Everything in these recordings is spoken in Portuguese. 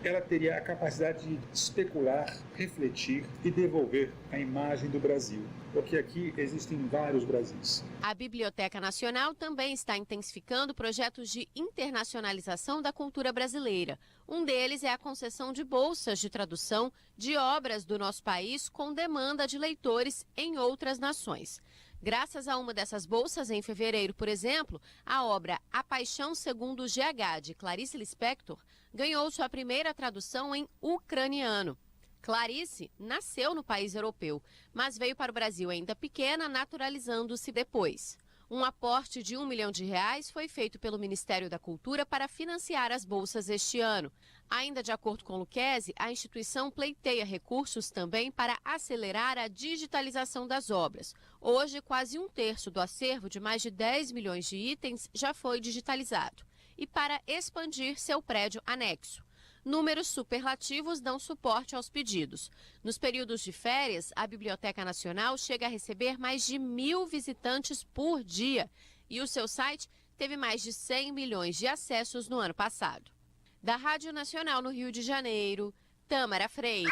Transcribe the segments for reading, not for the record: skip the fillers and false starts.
ela teria a capacidade de especular, refletir e devolver a imagem do Brasil, porque aqui existem vários Brasis. A Biblioteca Nacional também está intensificando projetos de internacionalização da cultura brasileira. Um deles é a concessão de bolsas de tradução de obras do nosso país com demanda de leitores em outras nações. Graças a uma dessas bolsas, em fevereiro, por exemplo, a obra A Paixão Segundo GH, de Clarice Lispector, ganhou sua primeira tradução em ucraniano. Clarice nasceu no país europeu, mas veio para o Brasil ainda pequena, naturalizando-se depois. Um aporte de R$1 milhão foi feito pelo Ministério da Cultura para financiar as bolsas este ano. Ainda de acordo com Lucchesi, a instituição pleiteia recursos também para acelerar a digitalização das obras. Hoje, quase 1/3 do acervo de mais de 10 milhões de itens já foi digitalizado. E para expandir seu prédio anexo. Números superlativos dão suporte aos pedidos. Nos períodos de férias, a Biblioteca Nacional chega a receber mais de 1.000 visitantes por dia. E o seu site teve mais de 100 milhões de acessos no ano passado. Da Rádio Nacional no Rio de Janeiro, Tâmara Freire.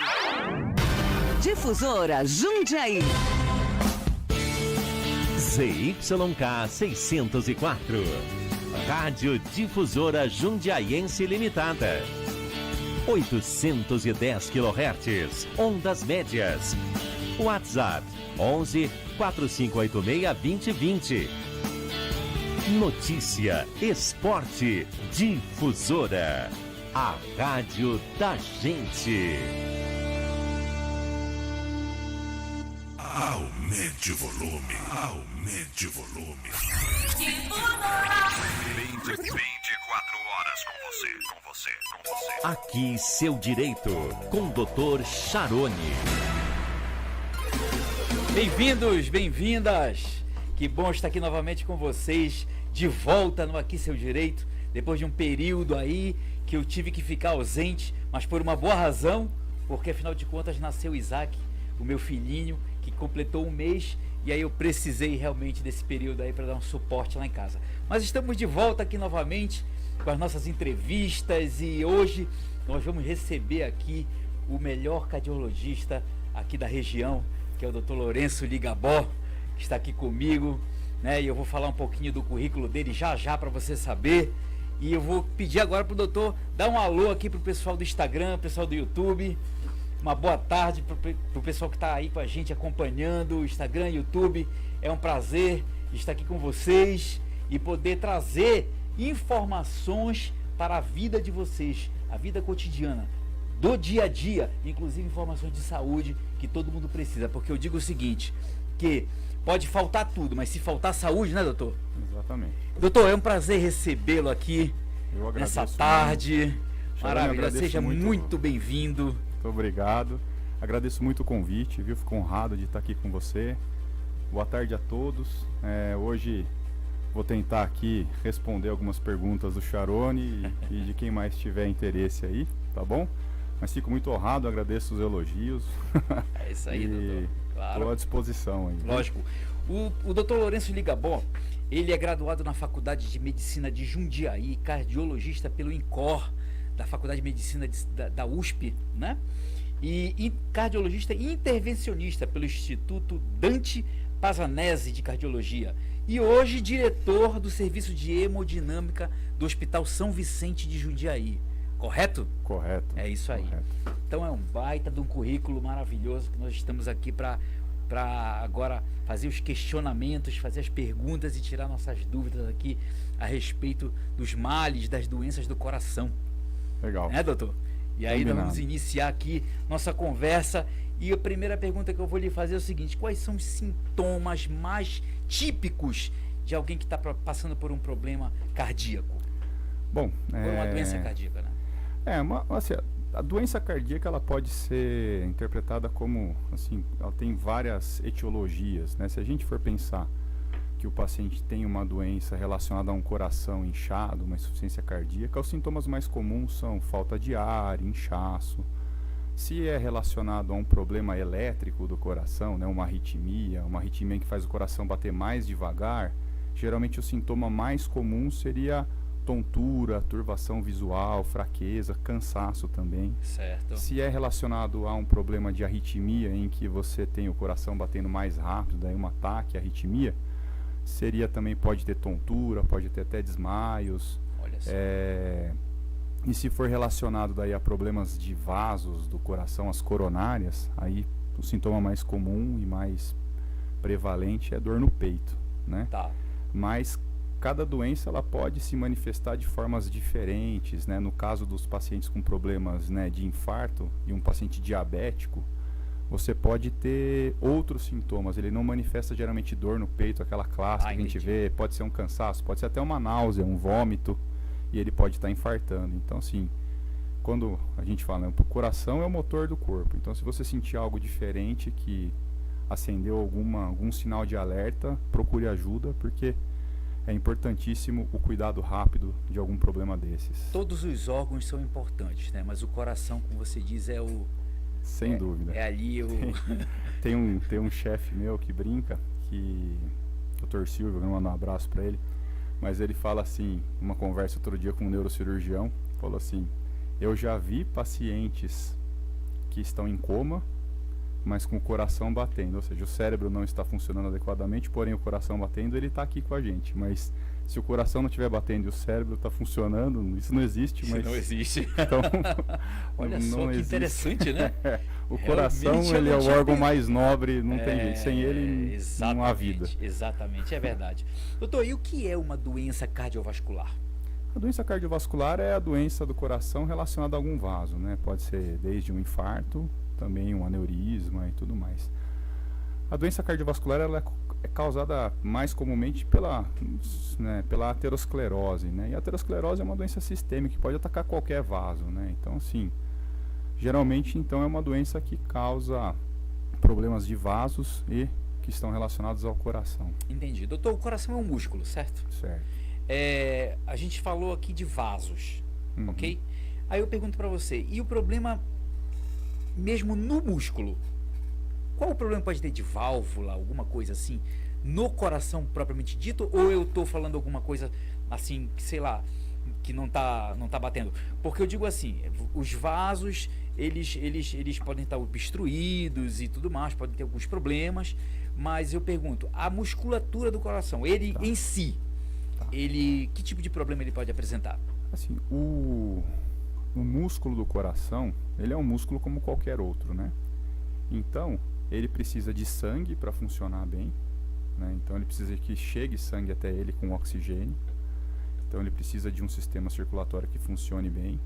Difusora Jundiaí. ZYK 604. Rádio Difusora Jundiaiense Limitada. 810 kHz, ondas médias. WhatsApp 11 4586 2020. Notícia, esporte, Difusora. A rádio da gente. Aumente o volume. Aumente o volume. 24 horas com você. Aqui seu direito, com o Dr. Charoni. Bem-vindos, bem-vindas. Que bom estar aqui novamente com vocês, de volta no Aqui Seu Direito, depois de um período aí que eu tive que ficar ausente, mas por uma boa razão, porque afinal de contas nasceu Isaac, o meu filhinho, que completou 1 mês, e aí eu precisei realmente desse período aí para dar um suporte lá em casa. Mas estamos de volta aqui novamente com as nossas entrevistas, e hoje nós vamos receber aqui o melhor cardiologista aqui da região, que é o Dr. Lourenço Ligabó, que está aqui comigo, né? E eu vou falar um pouquinho do currículo dele já para você saber. E eu vou pedir agora para o doutor dar um alô aqui para o pessoal do Instagram, pessoal do YouTube. Uma boa tarde para o pessoal que está aí com a gente acompanhando o Instagram, YouTube. É um prazer estar aqui com vocês e poder trazer informações para a vida de vocês, a vida cotidiana, do dia a dia, inclusive informações de saúde que todo mundo precisa, porque eu digo o seguinte, que pode faltar tudo, mas se faltar saúde, né, doutor? Exatamente. Doutor, é um prazer recebê-lo aqui nessa tarde. Muito. Maravilha, seja muito bem-vindo. Muito obrigado. Agradeço muito o convite, viu? Fico honrado de estar aqui com você. Boa tarde a todos. Hoje vou tentar aqui responder algumas perguntas do Charoni e de quem mais tiver interesse aí, tá bom? Mas fico muito honrado, agradeço os elogios. É isso aí, doutor. Claro. Estou à disposição aí. Lógico. O doutor Lourenço Ligabó, ele é graduado na Faculdade de Medicina de Jundiaí, cardiologista pelo INCOR, da Faculdade de Medicina da USP, né? E cardiologista e intervencionista pelo Instituto Dante Pazanese de Cardiologia. E hoje diretor do Serviço de Hemodinâmica do Hospital São Vicente de Jundiaí. Correto? Correto. É isso aí. Correto. Então é um baita de um currículo maravilhoso que nós estamos aqui para agora fazer os questionamentos, fazer as perguntas e tirar nossas dúvidas aqui a respeito dos males, das doenças do coração. Legal. Né, doutor? E aí Combinado. nós vamos iniciar aqui nossa conversa. E a primeira pergunta que eu vou lhe fazer é o seguinte: quais são os sintomas mais típicos de alguém que está passando por um problema cardíaco? Bom, Por uma doença cardíaca, né? Assim, a doença cardíaca ela pode ser interpretada como, assim, ela tem várias etiologias, né? Se a gente for pensar que o paciente tem uma doença relacionada a um coração inchado, uma insuficiência cardíaca, os sintomas mais comuns são falta de ar, inchaço. Se é relacionado a um problema elétrico do coração, né, uma arritmia que faz o coração bater mais devagar, geralmente o sintoma mais comum seria tontura, turvação visual, fraqueza, cansaço também. Certo. Se é relacionado a um problema de arritmia, em que você tem o coração batendo mais rápido, daí um ataque, arritmia, seria também, pode ter tontura, pode ter até desmaios. Olha só. E se for relacionado daí a problemas de vasos do coração, as coronárias, aí o sintoma mais comum e mais prevalente é dor no peito, né? Tá. Mas cada doença ela pode se manifestar de formas diferentes, né? No caso dos pacientes com problemas, né, de infarto e um paciente diabético, você pode ter outros sintomas. Ele não manifesta geralmente dor no peito, aquela clássica que a gente vê. Pode ser um cansaço, pode ser até uma náusea, um vômito, e ele pode estar infartando. Então, assim, quando a gente fala, né, o coração é o motor do corpo. Então, se você sentir algo diferente, que acendeu algum sinal de alerta, procure ajuda, porque é importantíssimo o cuidado rápido de algum problema desses. Todos os órgãos são importantes, né? Mas o coração, como você diz, é o... Sem dúvida. É ali o... Tem um chefe meu que brinca, que o Dr. Silvio, eu mando um abraço para ele, mas ele fala assim, uma conversa outro dia com um neurocirurgião, falou assim: eu já vi pacientes que estão em coma, mas com o coração batendo, ou seja, o cérebro não está funcionando adequadamente, porém o coração batendo, ele está aqui com a gente, mas se o coração não estiver batendo e o cérebro está funcionando, isso não existe. Isso mas não existe. Então, olha só que existe. Interessante, né? O coração, Realmente, ele é o órgão mais nobre, não tem jeito, sem ele não há vida. Exatamente, é verdade. Doutor, e o que é uma doença cardiovascular? A doença cardiovascular é a doença do coração relacionada a algum vaso, né? Pode ser desde um infarto, também um aneurisma e tudo mais. A doença cardiovascular ela é causada mais comumente pela aterosclerose, né? E a aterosclerose é uma doença sistêmica que pode atacar qualquer vaso, né? Então, assim, geralmente então é uma doença que causa problemas de vasos e que estão relacionados ao coração. Entendi. Doutor, o coração é um músculo, certo? Certo. A gente falou aqui de vasos, ok? Aí eu pergunto para você, e o problema mesmo no músculo? Qual o problema pode ter de válvula, alguma coisa assim, no coração propriamente dito? Ou eu estou falando alguma coisa assim, que sei lá, que não tá batendo? Porque eu digo assim, os vasos, eles podem estar obstruídos e tudo mais, podem ter alguns problemas, mas eu pergunto, a musculatura do coração, ele em si, que tipo de problema ele pode apresentar? Assim, o músculo do coração, ele é um músculo como qualquer outro, né? Então, ele precisa de sangue para funcionar bem, né? Então ele precisa que chegue sangue até ele com oxigênio. Então ele precisa de um sistema circulatório que funcione bem.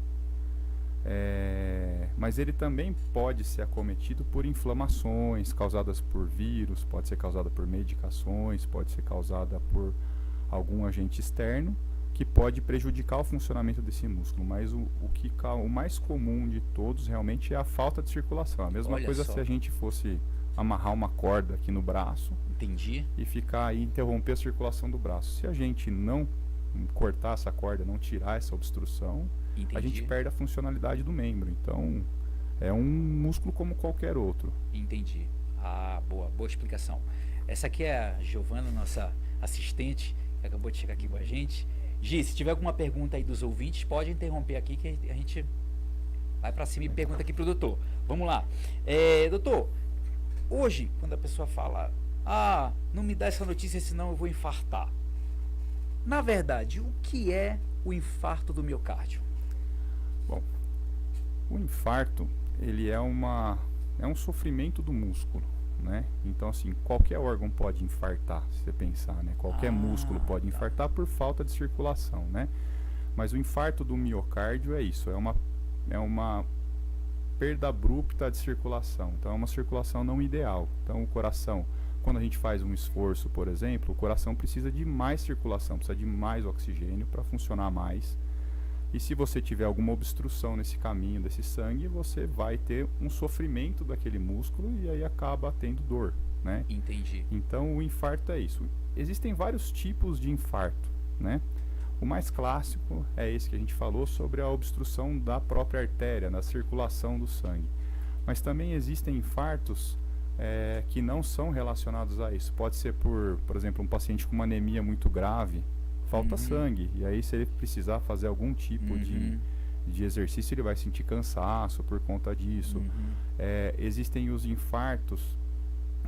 Mas ele também pode ser acometido por inflamações causadas por vírus, pode ser causada por medicações, pode ser causada por algum agente externo que pode prejudicar o funcionamento desse músculo, mas o mais comum de todos realmente é a falta de circulação. A mesma coisa se a gente fosse amarrar uma corda aqui no braço. Entendi. E ficar aí, interromper a circulação do braço. Se a gente não cortar essa corda, não tirar essa obstrução, Entendi. A gente perde a funcionalidade do membro. Então, é um músculo como qualquer outro. Entendi. Boa explicação. Essa aqui é a Giovana, nossa assistente, que acabou de chegar aqui com a gente. Gi, se tiver alguma pergunta aí dos ouvintes, pode interromper aqui que a gente vai para cima e pergunta aqui pro doutor. Vamos lá. Doutor, hoje, quando a pessoa fala, não me dá essa notícia, senão eu vou infartar. Na verdade, o que é o infarto do miocárdio? Bom, o infarto, ele é um sofrimento do músculo, né? Então, assim, qualquer órgão pode infartar, se você pensar, né? Qualquer músculo pode infartar por falta de circulação, né? Mas o infarto do miocárdio é isso, é uma perda abrupta de circulação. Então, é uma circulação não ideal. Então, o coração, quando a gente faz um esforço, por exemplo, o coração precisa de mais circulação, precisa de mais oxigênio para funcionar mais. E se você tiver alguma obstrução nesse caminho desse sangue, você vai ter um sofrimento daquele músculo e aí acaba tendo dor, né? Entendi. Então o infarto é isso. Existem vários tipos de infarto, né? O mais clássico é esse que a gente falou sobre a obstrução da própria artéria, da circulação do sangue. Mas também existem infartos que não são relacionados a isso. Pode ser por exemplo, um paciente com uma anemia muito grave, falta sangue. E aí, se ele precisar fazer algum tipo de exercício, ele vai sentir cansaço por conta disso. Existem os infartos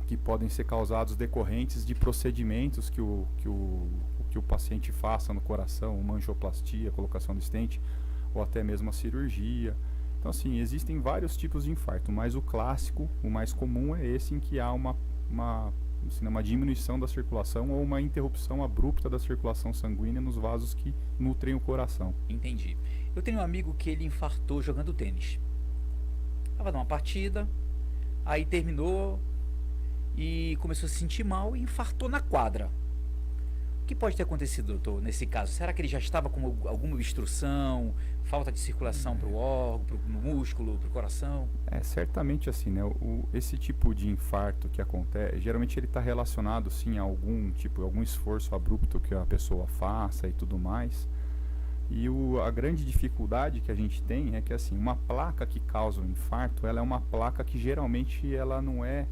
que podem ser causados decorrentes de procedimentos que o paciente faça no coração, uma angioplastia, colocação de stent, ou até mesmo a cirurgia. Então, assim, existem vários tipos de infarto, mas o clássico, o mais comum é esse em que há uma diminuição da circulação ou uma interrupção abrupta da circulação sanguínea nos vasos que nutrem o coração. Entendi. Eu tenho um amigo que ele infartou jogando tênis. Estava numa partida, aí terminou e começou a se sentir mal e infartou na quadra. O que pode ter acontecido, doutor, nesse caso? Será que ele já estava com alguma obstrução, falta de circulação para o órgão, para o músculo, para o coração? Certamente assim, né? Esse tipo de infarto que acontece, geralmente ele está relacionado sim a algum esforço abrupto que a pessoa faça e tudo mais. E a grande dificuldade que a gente tem é que assim, uma placa que causa um infarto, ela é uma placa que geralmente ela não é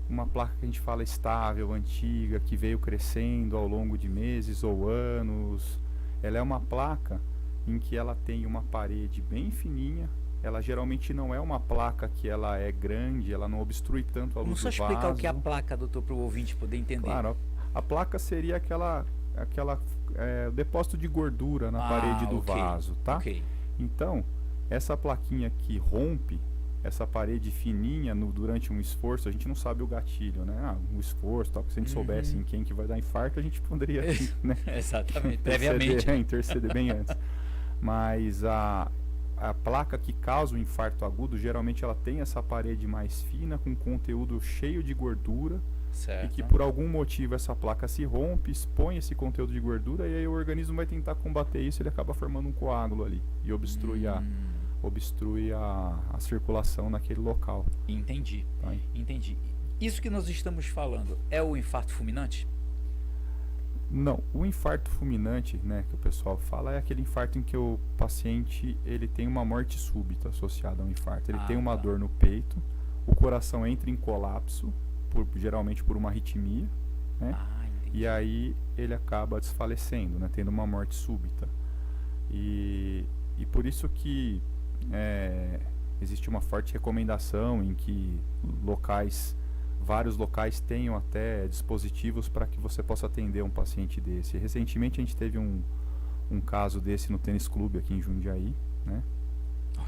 uma placa que a gente fala estável, antiga, que veio crescendo ao longo de meses ou anos. Ela é uma placa em que ela tem uma parede bem fininha. Ela geralmente não é uma placa que ela é grande, ela não obstrui tanto a luz do vaso. Vamos só explicar o que é a placa, doutor, para o ouvinte poder entender. Claro, a placa seria o depósito de gordura na parede do vaso, tá? Ok. Então, essa plaquinha que rompe essa parede fininha durante um esforço, a gente não sabe o gatilho, né? Um esforço, tal, se a gente soubesse em quem que vai dar infarto, a gente poderia, né? Exatamente, previamente. Interceder bem antes. Mas a placa que causa o infarto agudo, geralmente ela tem essa parede mais fina, com conteúdo cheio de gordura, certo. E que por algum motivo essa placa se rompe, expõe esse conteúdo de gordura, e aí o organismo vai tentar combater isso, ele acaba formando um coágulo ali, e obstrui a circulação naquele local. Entendi. Tá? Entendi. Isso que nós estamos falando é o infarto fulminante? Não, o infarto fulminante, né, que o pessoal fala, é aquele infarto em que o paciente ele tem uma morte súbita associada ao infarto. Ele tem uma dor no peito, o coração entra em colapso, geralmente por uma arritmia, né? E aí ele acaba desfalecendo, né, tendo uma morte súbita. E por isso que existe uma forte recomendação em que vários locais tenham até dispositivos para que você possa atender um paciente desse. Recentemente a gente teve um caso desse no tênis clube aqui em Jundiaí, né?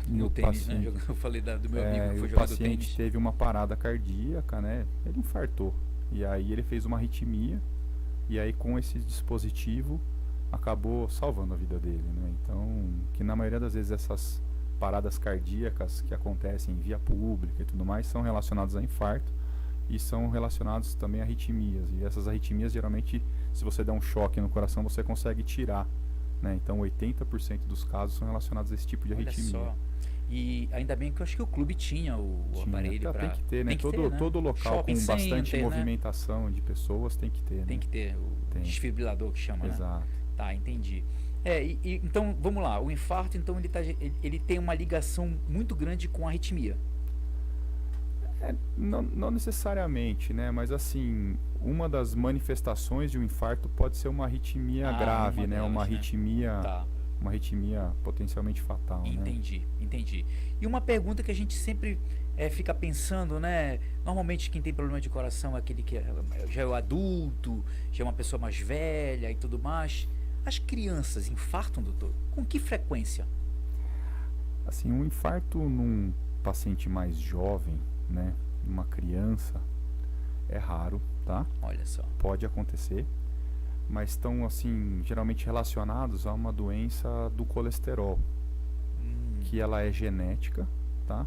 No tênis, né? Eu falei do meu amigo que foi jogar tênis. O paciente teve uma parada cardíaca, né? Ele infartou. E aí ele fez uma arritmia, e aí com esse dispositivo acabou salvando a vida dele, né? Então, que na maioria das vezes essas paradas cardíacas que acontecem em via pública e tudo mais são relacionadas a infarto e são relacionados também a arritmias. E essas arritmias, geralmente, se você der um choque no coração, você consegue tirar, né? Então 80% dos casos são relacionados a esse tipo de arritmia. Olha só. E ainda bem que eu acho que o clube tinha o aparelho para... Tem que ter, né? Todo local shopping com bastante center, movimentação, né, de pessoas tem que ter, tem, né? Que ter o desfibrilador que chama, exato, né? Tá, entendi. Então, vamos lá. O infarto, então, ele tem uma ligação muito grande com a arritmia. Não necessariamente, né? Mas assim, uma das manifestações de um infarto pode ser uma arritmia grave, né? Uma arritmia, tá. Uma arritmia potencialmente fatal. Entendi. E uma pergunta que a gente sempre fica pensando, né? Normalmente quem tem problema de coração é aquele que já é o adulto, já é uma pessoa mais velha e tudo mais. As crianças infartam, doutor? Com que frequência? Assim, um infarto num paciente mais jovem, né, uma criança, é raro, tá? Olha só. Pode acontecer, mas estão assim geralmente relacionados a uma doença do colesterol, que ela é genética, tá?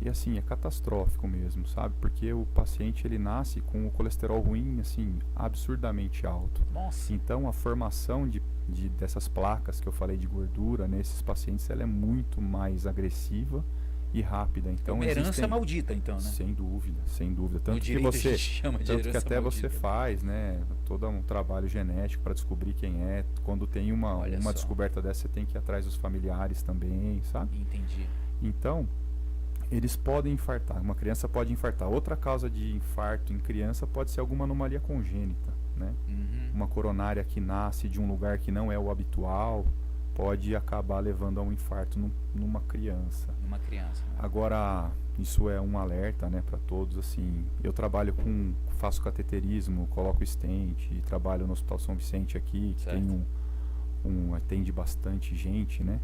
E assim, é catastrófico mesmo, sabe? Porque o paciente ele nasce com o colesterol ruim, assim, absurdamente alto. Nossa. Então a formação dessas placas que eu falei de gordura nesses pacientes, ela é muito mais agressiva e rápida. Então, uma herança maldita, então, né? Sem dúvida. Tanto que você chama de tanto que até maldita. Você faz, né, todo um trabalho genético para descobrir quem é. Quando tem uma descoberta dessa, você tem que ir atrás dos familiares também, sabe? Entendi. Então, eles podem infartar. Uma criança pode infartar. Outra causa de infarto em criança pode ser alguma anomalia congênita, né? Uhum. Uma coronária que nasce de um lugar que não é o habitual pode acabar levando a um infarto numa criança. Uma criança. Né? Agora, isso é um alerta, né, para todos. Assim, eu faço cateterismo, coloco stent, trabalho no Hospital São Vicente aqui, que Certo. tem atende bastante gente, né?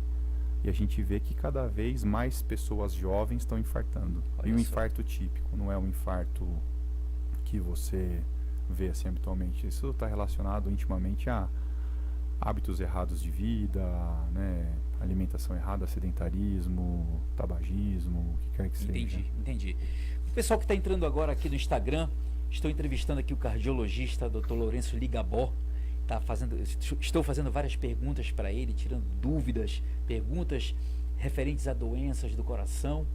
E a gente vê que cada vez mais pessoas jovens estão infartando. Olha E um só. infarto típico, não é um infarto que você vê assim habitualmente. Isso está relacionado intimamente a hábitos errados de vida, né? Alimentação errada, sedentarismo, tabagismo, o que quer que seja. Entendi. O pessoal que está entrando agora aqui no Instagram, estou entrevistando aqui o cardiologista Dr. Lourenço Ligabó. Estou fazendo várias perguntas para ele, tirando dúvidas, perguntas referentes a doenças do coração.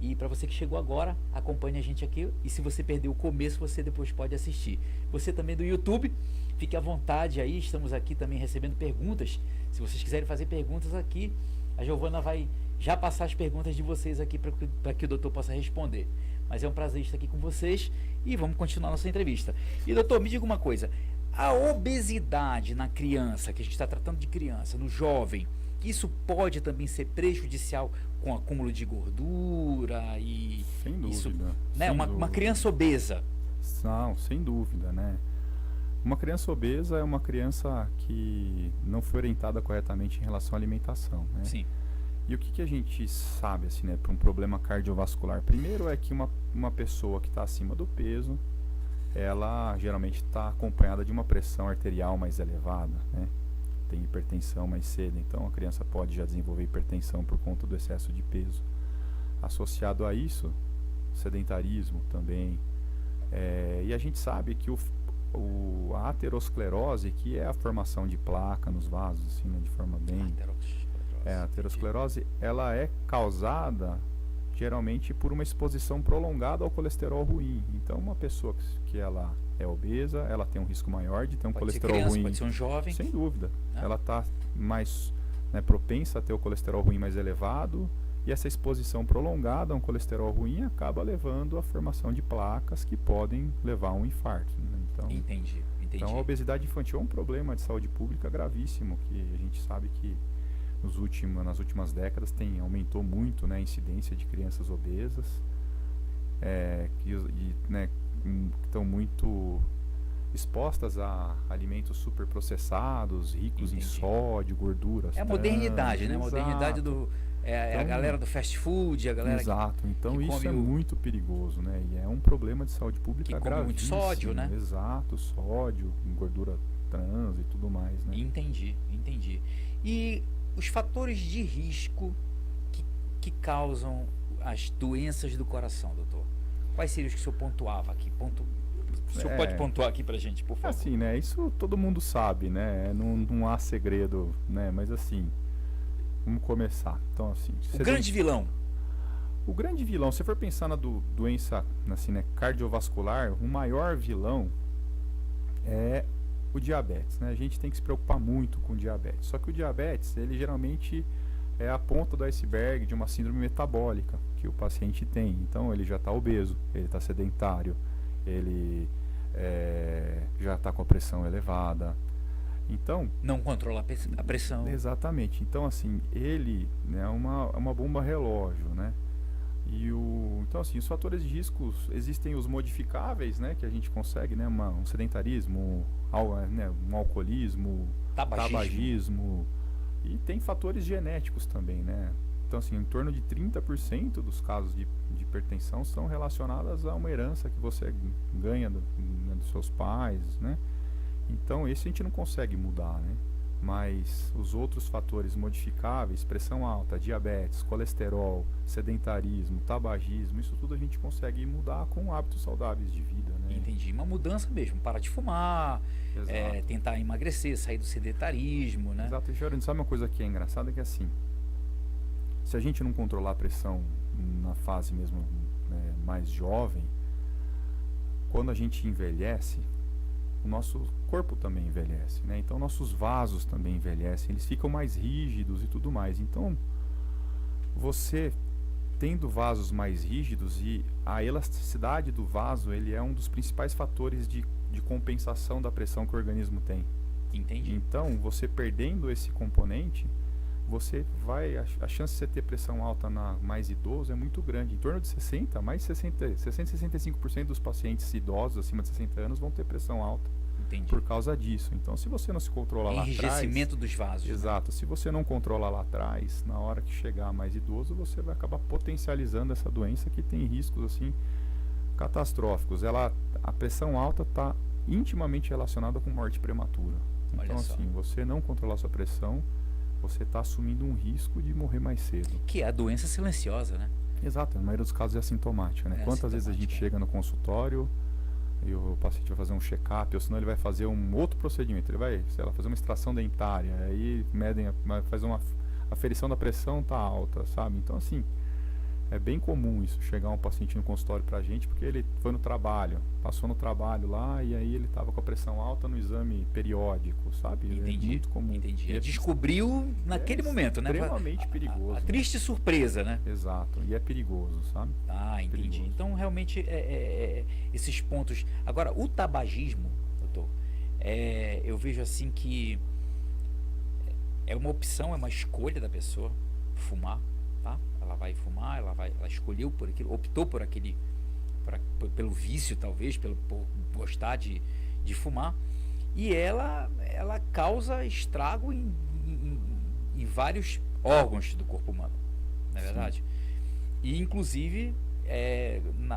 E para você que chegou agora, acompanhe a gente aqui. E se você perdeu o começo, você depois pode assistir. Você também do YouTube, fique à vontade aí. Estamos aqui também recebendo perguntas. Se vocês quiserem fazer perguntas aqui, a Giovana vai já passar as perguntas de vocês aqui para que o doutor possa responder. Mas é um prazer estar aqui com vocês e vamos continuar nossa entrevista. E doutor, me diga uma coisa. A obesidade na criança, que a gente está tratando de criança, no jovem, isso pode também ser prejudicial com acúmulo de gordura e Sem dúvida. isso, né? Sem Uma dúvida. criança obesa. Não, sem dúvida, né? Uma criança obesa é uma criança que não foi orientada corretamente em relação à alimentação, né? Sim. E o que a gente sabe, assim, né, para um problema cardiovascular? Primeiro é que uma pessoa que está acima do peso, ela geralmente está acompanhada de uma pressão arterial mais elevada, né? Tem hipertensão mais cedo, então a criança pode já desenvolver hipertensão por conta do excesso de peso. Associado a isso, sedentarismo também. E a gente sabe que a aterosclerose, que é a formação de placa nos vasos, assim, né, de forma bem... a aterosclerose, ela é causada geralmente por uma exposição prolongada ao colesterol ruim. Então, uma pessoa que ela é obesa, ela tem um risco maior de ter um Pode ser colesterol criança, ruim. pode ser um jovem. Sem dúvida. Ah. Ela está mais, né, propensa a ter o colesterol ruim mais elevado, e essa exposição prolongada a um colesterol ruim acaba levando à formação de placas que podem levar a um infarto, né? Entendi. Então, a obesidade infantil é um problema de saúde pública gravíssimo, que a gente sabe que nas últimas décadas aumentou muito, né, a incidência de crianças obesas, que estão muito expostas a alimentos superprocessados, ricos em sódio, gorduras. É a modernidade, né? A modernidade Exato. a galera do fast food, a galera Exato. Então que isso come é muito perigoso, né? E é um problema de saúde pública que come muito gravíssimo. sódio, né? Exato, sódio, gordura trans e tudo mais, né? Entendi. E os fatores de risco que causam as doenças do coração, doutor? Quais seriam os que o senhor pontuava aqui? O senhor pode pontuar aqui pra gente, por favor? Assim, né? Isso todo mundo sabe, né? Não há segredo, né? Mas assim, vamos começar. Então, assim, O grande vilão. O grande vilão, se for pensar na doença, assim, né, cardiovascular, o maior vilão é o diabetes, né? A gente tem que se preocupar muito com o diabetes. Só que o diabetes, ele geralmente é a ponta do iceberg de uma síndrome metabólica que o paciente tem. Então, ele já está obeso, ele está sedentário, ele já está com a pressão elevada. Então, Não controla a pressão. exatamente. Então, assim, ele, né, é uma bomba relógio, né? Então, assim, os fatores de riscos, existem os modificáveis, né, que a gente consegue, né, um sedentarismo, um alcoolismo, tabagismo, e tem fatores genéticos também, né? Então, assim, em torno de 30% dos casos de hipertensão são relacionadas a uma herança que você ganha dos seus pais, né? Então, esse a gente não consegue mudar, né? Mas os outros fatores modificáveis, pressão alta, diabetes, colesterol, sedentarismo, tabagismo, isso tudo a gente consegue mudar com hábitos saudáveis de vida, né? Entendi. Uma mudança mesmo. Parar de fumar, Exato. tentar emagrecer, sair do sedentarismo, né? Exato. E, Jordan, sabe uma coisa que é engraçada? Que assim, se a gente não controlar a pressão na fase mesmo, né, mais jovem, quando a gente envelhece, o nosso corpo também envelhece, né? Então nossos vasos também envelhecem, eles ficam mais rígidos e tudo mais. Então, você tendo vasos mais rígidos, e a elasticidade do vaso, ele é um dos principais fatores de de compensação da pressão que o organismo tem. Entendi. Então, você perdendo esse componente, você vai, a chance de você ter pressão alta na mais idoso é muito grande. Em torno de 60, mais 65% dos pacientes idosos acima de 60 anos vão ter pressão alta. Entendi. Por causa disso. Então, se você não se controla lá atrás... Enrijecimento dos vasos. Exato. Se você não controla lá atrás, na hora que chegar mais idoso, você vai acabar potencializando essa doença que tem riscos, assim, catastróficos. A pressão alta está intimamente relacionada com morte prematura. Olha Então, só. assim, você não controlar sua pressão, você está assumindo um risco de morrer mais cedo. Que é a doença silenciosa, né? Exato. Na maioria dos casos é assintomática, né? É Quantas vezes a gente assintomática, chega no consultório e o paciente vai fazer um check-up, ou senão ele vai fazer um outro procedimento, ele vai, sei lá, fazer uma extração dentária, aí faz uma aferição da pressão, tá alta, sabe? Então, assim, é bem comum isso, chegar um paciente no consultório pra gente, porque ele foi no trabalho, passou no trabalho lá, e aí ele tava com a pressão alta no exame periódico, sabe? Entendi. É muito comum. Entendi. E é descobriu naquele momento, né? extremamente perigoso. A triste surpresa, né? Exato, e é perigoso, sabe? Ah, entendi. Perigoso. Então, realmente, esses pontos... Agora, o tabagismo, doutor, eu vejo assim que é uma opção, é uma escolha da pessoa fumar, tá? Ela vai fumar, ela escolheu por aquilo, optou por aquele, pelo vício, talvez, por gostar de fumar, e ela causa estrago em vários órgãos do corpo humano, não é verdade? E, inclusive,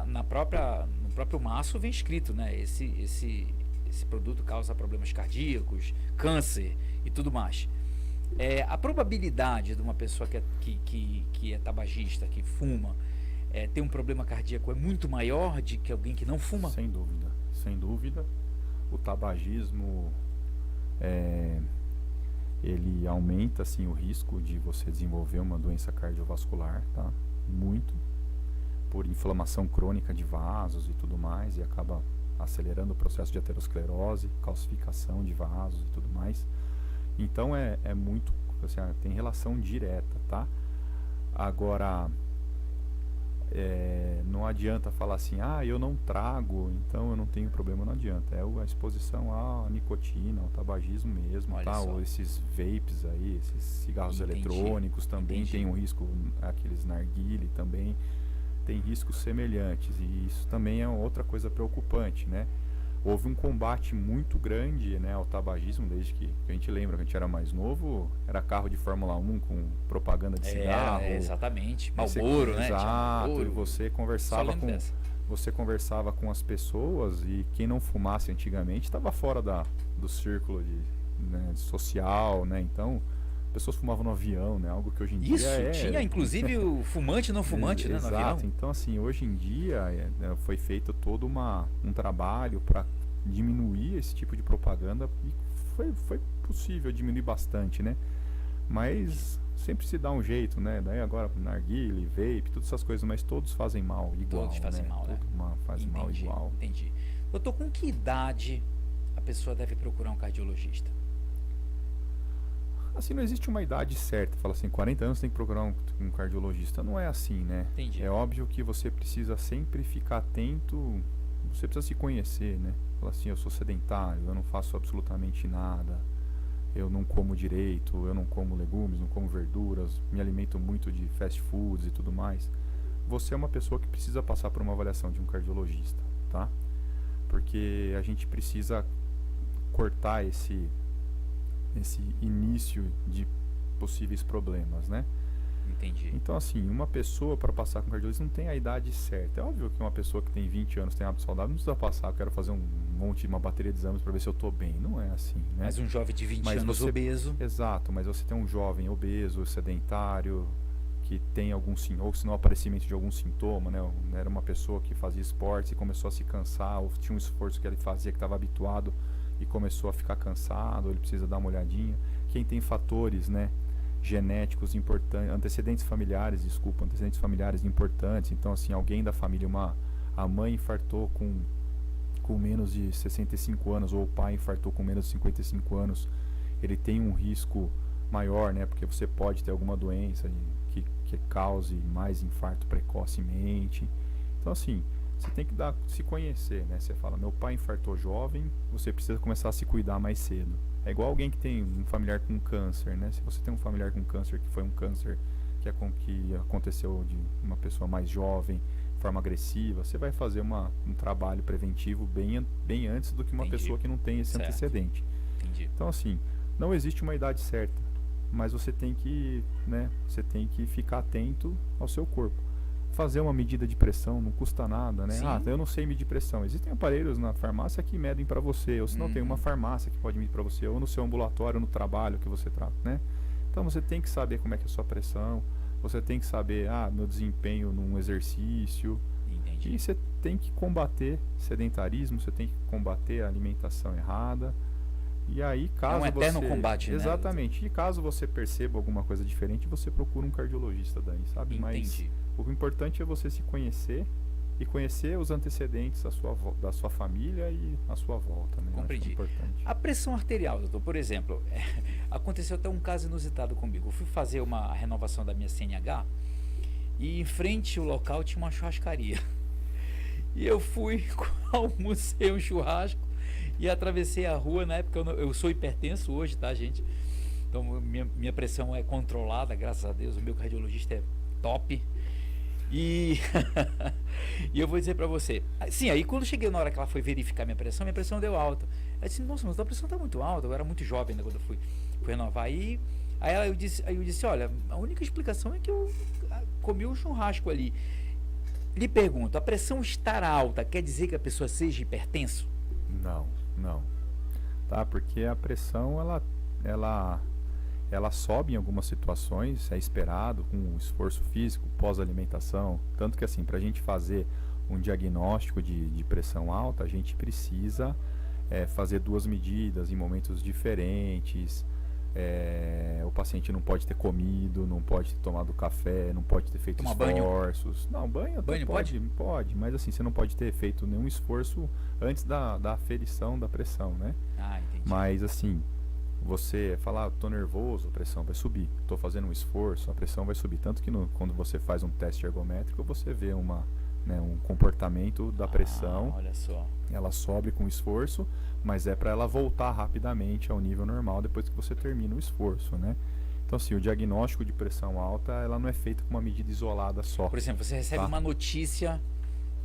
no próprio maço vem escrito, né? Esse produto causa problemas cardíacos, câncer e tudo mais. A probabilidade de uma pessoa que é tabagista, que fuma, ter um problema cardíaco é muito maior de que alguém que não fuma? Sem dúvida, sem dúvida. O tabagismo, ele aumenta, assim, o risco de você desenvolver uma doença cardiovascular, tá? Muito. Por inflamação crônica de vasos e tudo mais, e acaba acelerando o processo de aterosclerose, calcificação de vasos e tudo mais. Então é muito, assim, tem relação direta, tá? Agora, não adianta falar assim, eu não trago, então eu não tenho problema, não adianta. É a exposição à nicotina, ao tabagismo mesmo, Olha tá? só. Ou esses vapes aí, esses cigarros Entendi, eletrônicos também entendi. tem um risco, aqueles narguile também tem riscos semelhantes, e isso também é outra coisa preocupante, né? Houve um combate muito grande, né, ao tabagismo, desde que a gente lembra que a gente era mais novo, era carro de Fórmula 1 com propaganda de cigarro. Exatamente. Marlboro, né? Tinha Exato, Marlboro. e você conversava com as pessoas, e quem não fumasse antigamente estava fora do círculo social, né? Então, pessoas fumavam no avião, né? Algo que hoje em Isso, dia tinha inclusive o fumante e não fumante, né, no avião. Exato. Então, assim, hoje em dia foi feito todo um trabalho para diminuir esse tipo de propaganda, e foi possível diminuir bastante, né? Mas sempre se dá um jeito, né? Daí agora narguile, vape, todas essas coisas, mas todos fazem mal igual. Todos fazem mal, né? Faz mal igual. Entendi. Doutor, com que idade a pessoa deve procurar um cardiologista? Assim, não existe uma idade certa. Fala assim, 40 anos tem que procurar um cardiologista. Não é assim, né? Entendi. É óbvio que você precisa sempre ficar atento, você precisa se conhecer, né? Fala assim, eu sou sedentário, eu não faço absolutamente nada, eu não como direito, eu não como legumes, não como verduras, me alimento muito de fast foods e tudo mais. Você é uma pessoa que precisa passar por uma avaliação de um cardiologista, tá? Porque a gente precisa cortar esse início de possíveis problemas, né? Entendi. Então, assim, uma pessoa para passar com cardiologista não tem a idade certa. É óbvio que uma pessoa que tem 20 anos, tem hábito saudável, não precisa passar, eu quero fazer uma bateria de exames para ver se eu tô bem. Não é assim, né? Mas um jovem de 20 anos obeso. Exato, mas você tem um jovem obeso, sedentário, que tem ou se não aparecimento de algum sintoma, né? Era uma pessoa que fazia esportes e começou a se cansar, ou tinha um esforço que ele fazia que estava habituado e começou a ficar cansado, ele precisa dar uma olhadinha. Quem tem fatores, né, genéticos importantes, antecedentes familiares importantes, então, assim, alguém da família, a mãe infartou com menos de 65 anos, ou o pai infartou com menos de 55 anos, ele tem um risco maior, né, porque você pode ter alguma doença que cause mais infarto precocemente. Então, assim, você tem que se conhecer, né? Você fala, meu pai infartou jovem, você precisa começar a se cuidar mais cedo. É igual alguém que tem um familiar com câncer, né? Se você tem um familiar com câncer que foi um câncer que aconteceu de uma pessoa mais jovem, de forma agressiva, você vai fazer um trabalho preventivo bem antes do que uma pessoa que não tem esse antecedente. Entendi. Então, assim, não existe uma idade certa, mas você tem que, né? Você tem que ficar atento ao seu corpo. Fazer uma medida de pressão não custa nada, né? Sim. Eu não sei medir pressão. Existem aparelhos na farmácia que medem para você, ou se não tem uma farmácia que pode medir para você, ou no seu ambulatório, no trabalho que você trata, né? Então você tem que saber como é que é a sua pressão, você tem que saber, meu desempenho num exercício. Entendi. E você tem que combater sedentarismo, você tem que combater a alimentação errada. E aí, caso é um eterno você... combate, né? Exatamente. E caso você perceba alguma coisa diferente, você procura um cardiologista daí, sabe? Entendi. Mas o importante é você se conhecer e conhecer os antecedentes da sua família e a sua volta, né? Compreendi. Acho importante. A pressão arterial, doutor, por exemplo, aconteceu até um caso inusitado comigo. Eu fui fazer uma renovação da minha CNH e em frente ao local tinha uma churrascaria. E eu fui, almocei um churrasco e atravessei a rua. Na época eu sou hipertenso hoje, tá, gente? Então minha pressão é controlada, graças a Deus. O meu cardiologista é top. E eu vou dizer pra você, sim, aí quando cheguei na hora que ela foi verificar minha pressão deu alta. Aí eu disse, nossa, mas a pressão tá muito alta. Eu era muito jovem, né, quando eu fui renovar. Aí eu disse, olha, a única explicação é que eu comi um churrasco ali. Lhe pergunto, a pressão estar alta quer dizer que a pessoa seja hipertenso? Não. Tá, porque a pressão, ela sobe em algumas situações, é esperado, com esforço físico, pós-alimentação. Tanto que, assim, para a gente fazer um diagnóstico de pressão alta, a gente precisa fazer 2 medidas em momentos diferentes. O paciente não pode ter comido, não pode ter tomado café, não pode ter feito esforços. Não, banho pode, mas assim, você não pode ter feito nenhum esforço antes da aferição da pressão, né? Entendi. Mas assim, você falar, tô nervoso, a pressão vai subir. Tô fazendo um esforço, a pressão vai subir. Tanto que quando você faz um teste ergométrico, você vê um comportamento da pressão. Olha só. Ela sobe com esforço, mas é para ela voltar rapidamente ao nível normal depois que você termina o esforço, né? Então, assim, o diagnóstico de pressão alta, ela não é feito com uma medida isolada só. Por exemplo, você recebe uma notícia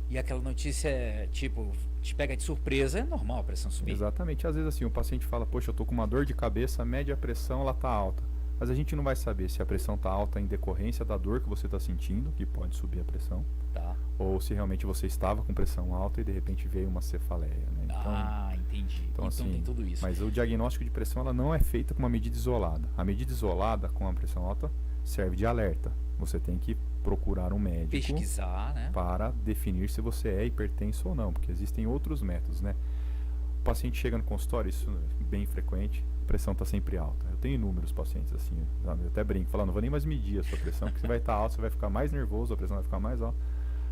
e aquela notícia, tipo, te pega de surpresa, é normal a pressão subir. Exatamente. Às vezes, assim, o paciente fala, poxa, eu tô com uma dor de cabeça, mede a pressão, ela tá alta. Mas a gente não vai saber se a pressão tá alta em decorrência da dor que você está sentindo, que pode subir a pressão. Tá. Ou se realmente você estava com pressão alta e de repente veio uma cefaleia, né? Entendi. Então assim, tem tudo isso. Mas o diagnóstico de pressão, ela não é feita com uma medida isolada. A medida isolada com a pressão alta serve de alerta. Você tem que procurar um médico, pesquisar, né, para definir se você é hipertenso ou não, porque existem outros métodos, né? O paciente chega no consultório, isso é bem frequente, a pressão está sempre alta. Eu tenho inúmeros pacientes assim, sabe? Eu até brinco, falando, não vou nem mais medir a sua pressão, porque você vai estar alta, você vai ficar mais nervoso, a pressão vai ficar mais alta.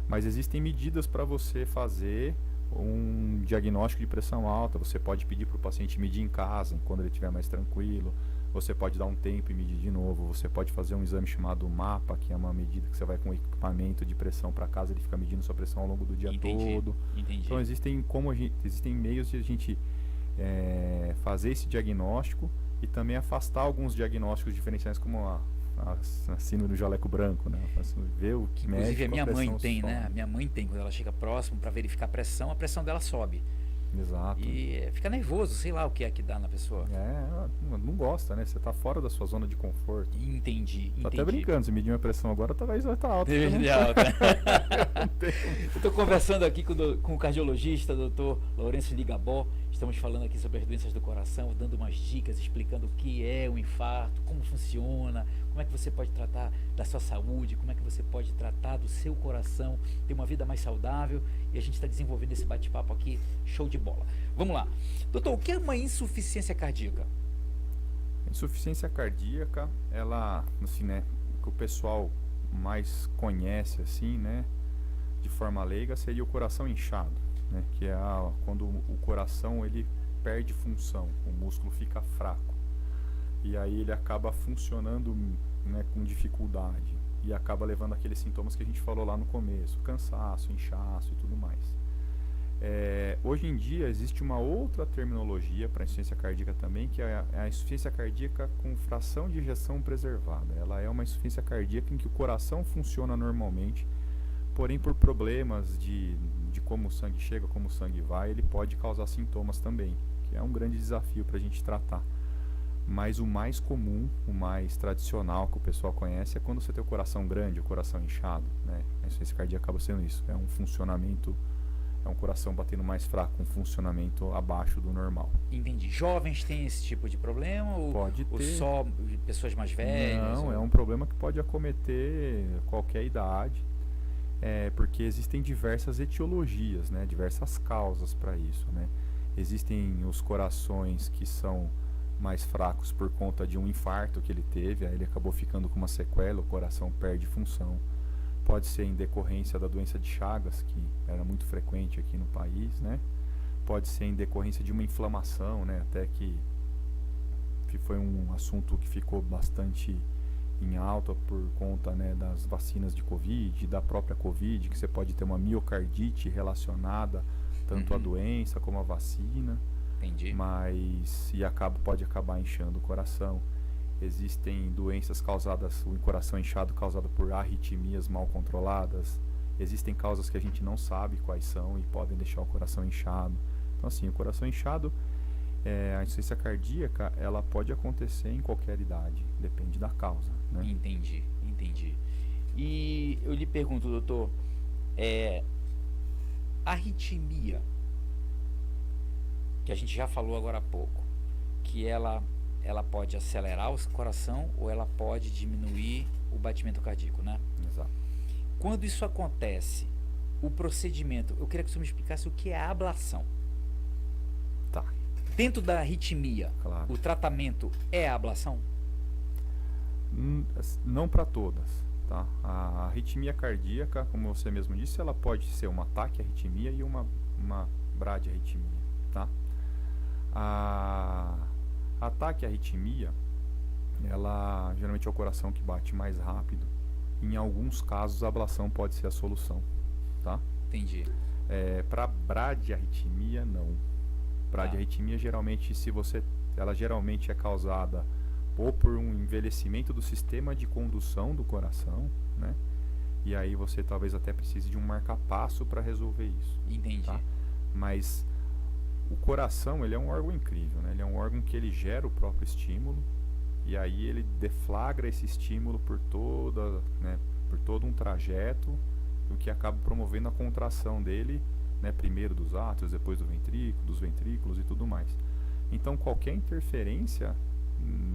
Mas existem medidas para você fazer um diagnóstico de pressão alta. Você pode pedir para o paciente medir em casa, quando ele estiver mais tranquilo. Você pode dar um tempo e medir de novo. Você pode fazer um exame chamado MAPA, que é uma medida que você vai com equipamento de pressão para casa, ele fica medindo sua pressão ao longo do dia todo. Entendi. Então existem meios de a gente fazer esse diagnóstico e também afastar alguns diagnósticos diferenciais, como a síndrome do jaleco branco, né? Ver o que inclusive médico, a minha mãe tem, sobe. né? A minha mãe tem, quando ela chega próximo para verificar a pressão dela sobe. Exato. E fica nervoso, sei lá o que é que dá na pessoa. Não gosta, né? Você tá fora da sua zona de conforto. Entendi. Tô até brincando, se medir minha pressão agora, talvez vai estar alta. Eu tô conversando aqui com o cardiologista, doutor Lourenço Ligabó. Estamos falando aqui sobre as doenças do coração, dando umas dicas, explicando o que é o infarto, como funciona, como é que você pode tratar da sua saúde, como é que você pode tratar do seu coração, ter uma vida mais saudável, e a gente está desenvolvendo esse bate-papo aqui, show de bola. Vamos lá. Doutor, o que é uma insuficiência cardíaca? Insuficiência cardíaca, ela, assim, né, o que o pessoal mais conhece, assim, né, de forma leiga, seria o coração inchado. Né, que é quando o coração ele perde função, o músculo fica fraco e aí ele acaba funcionando, né, com dificuldade. e acaba levando aqueles sintomas que a gente falou lá no começo, cansaço, inchaço e tudo mais. Hoje em dia existe uma outra terminologia para a insuficiência cardíaca também, que é a insuficiência cardíaca com fração de ejeção preservada. Ela é uma insuficiência cardíaca em que o coração funciona normalmente, porém por problemas de como o sangue chega, como o sangue vai, ele pode causar sintomas também, que é um grande desafio para a gente tratar. Mas o mais comum, o mais tradicional que o pessoal conhece é quando você tem o coração grande, o coração inchado, né? A insuficiência cardíaca acaba sendo isso, é um funcionamento, é um coração batendo mais fraco, um funcionamento abaixo do normal. Entendi. Jovens têm esse tipo de problema? Pode ou ter. só pessoas mais velhas? Não, é um problema que pode acometer qualquer idade, porque existem diversas etiologias, né? Diversas causas para isso, né? Existem os corações que são mais fracos por conta de um infarto que ele teve, aí ele acabou ficando com uma sequela, o coração perde função. Pode ser em decorrência da doença de Chagas, que era muito frequente aqui no país, né? Pode ser em decorrência de uma inflamação, né? Até que foi um assunto que ficou bastante em alta por conta, né, das vacinas de Covid, da própria Covid, que você pode ter uma miocardite relacionada tanto à doença como à vacina. Entendi. Mas pode acabar inchando o coração. Existem doenças causadas, o coração inchado causado por arritmias mal controladas. Existem causas que a gente não sabe quais são e podem deixar o coração inchado. Então assim, o coração inchado, a insuficiência cardíaca, ela pode acontecer em qualquer idade, depende da causa, né? Entendi. E eu lhe pergunto, doutor, arritmia, que a gente já falou agora há pouco, que ela pode acelerar o coração ou ela pode diminuir o batimento cardíaco, né? Exato. Quando isso acontece, o procedimento, eu queria que você me explicasse o que é a ablação. Tá. Dentro da arritmia, Claro. o tratamento é a ablação? Não para todas, tá? A arritmia cardíaca, como você mesmo disse, ela pode ser uma taquiarritmia e uma bradiarritmia, tá? A taquiarritmia, ela geralmente é o coração que bate mais rápido. Em alguns casos a ablação pode ser a solução, tá? Entendi. Para bradiarritmia, não. Bradiarritmia geralmente, ela geralmente é causada ou por um envelhecimento do sistema de condução do coração, né? E aí você talvez até precise de um marca-passo para resolver isso. Entendi. Tá? Mas o coração, ele é um órgão incrível, né? Ele é um órgão que ele gera o próprio estímulo e aí ele deflagra esse estímulo por todo um trajeto, o que acaba promovendo a contração dele, né? Primeiro dos átrios, depois dos ventrículos e tudo mais. Então qualquer interferência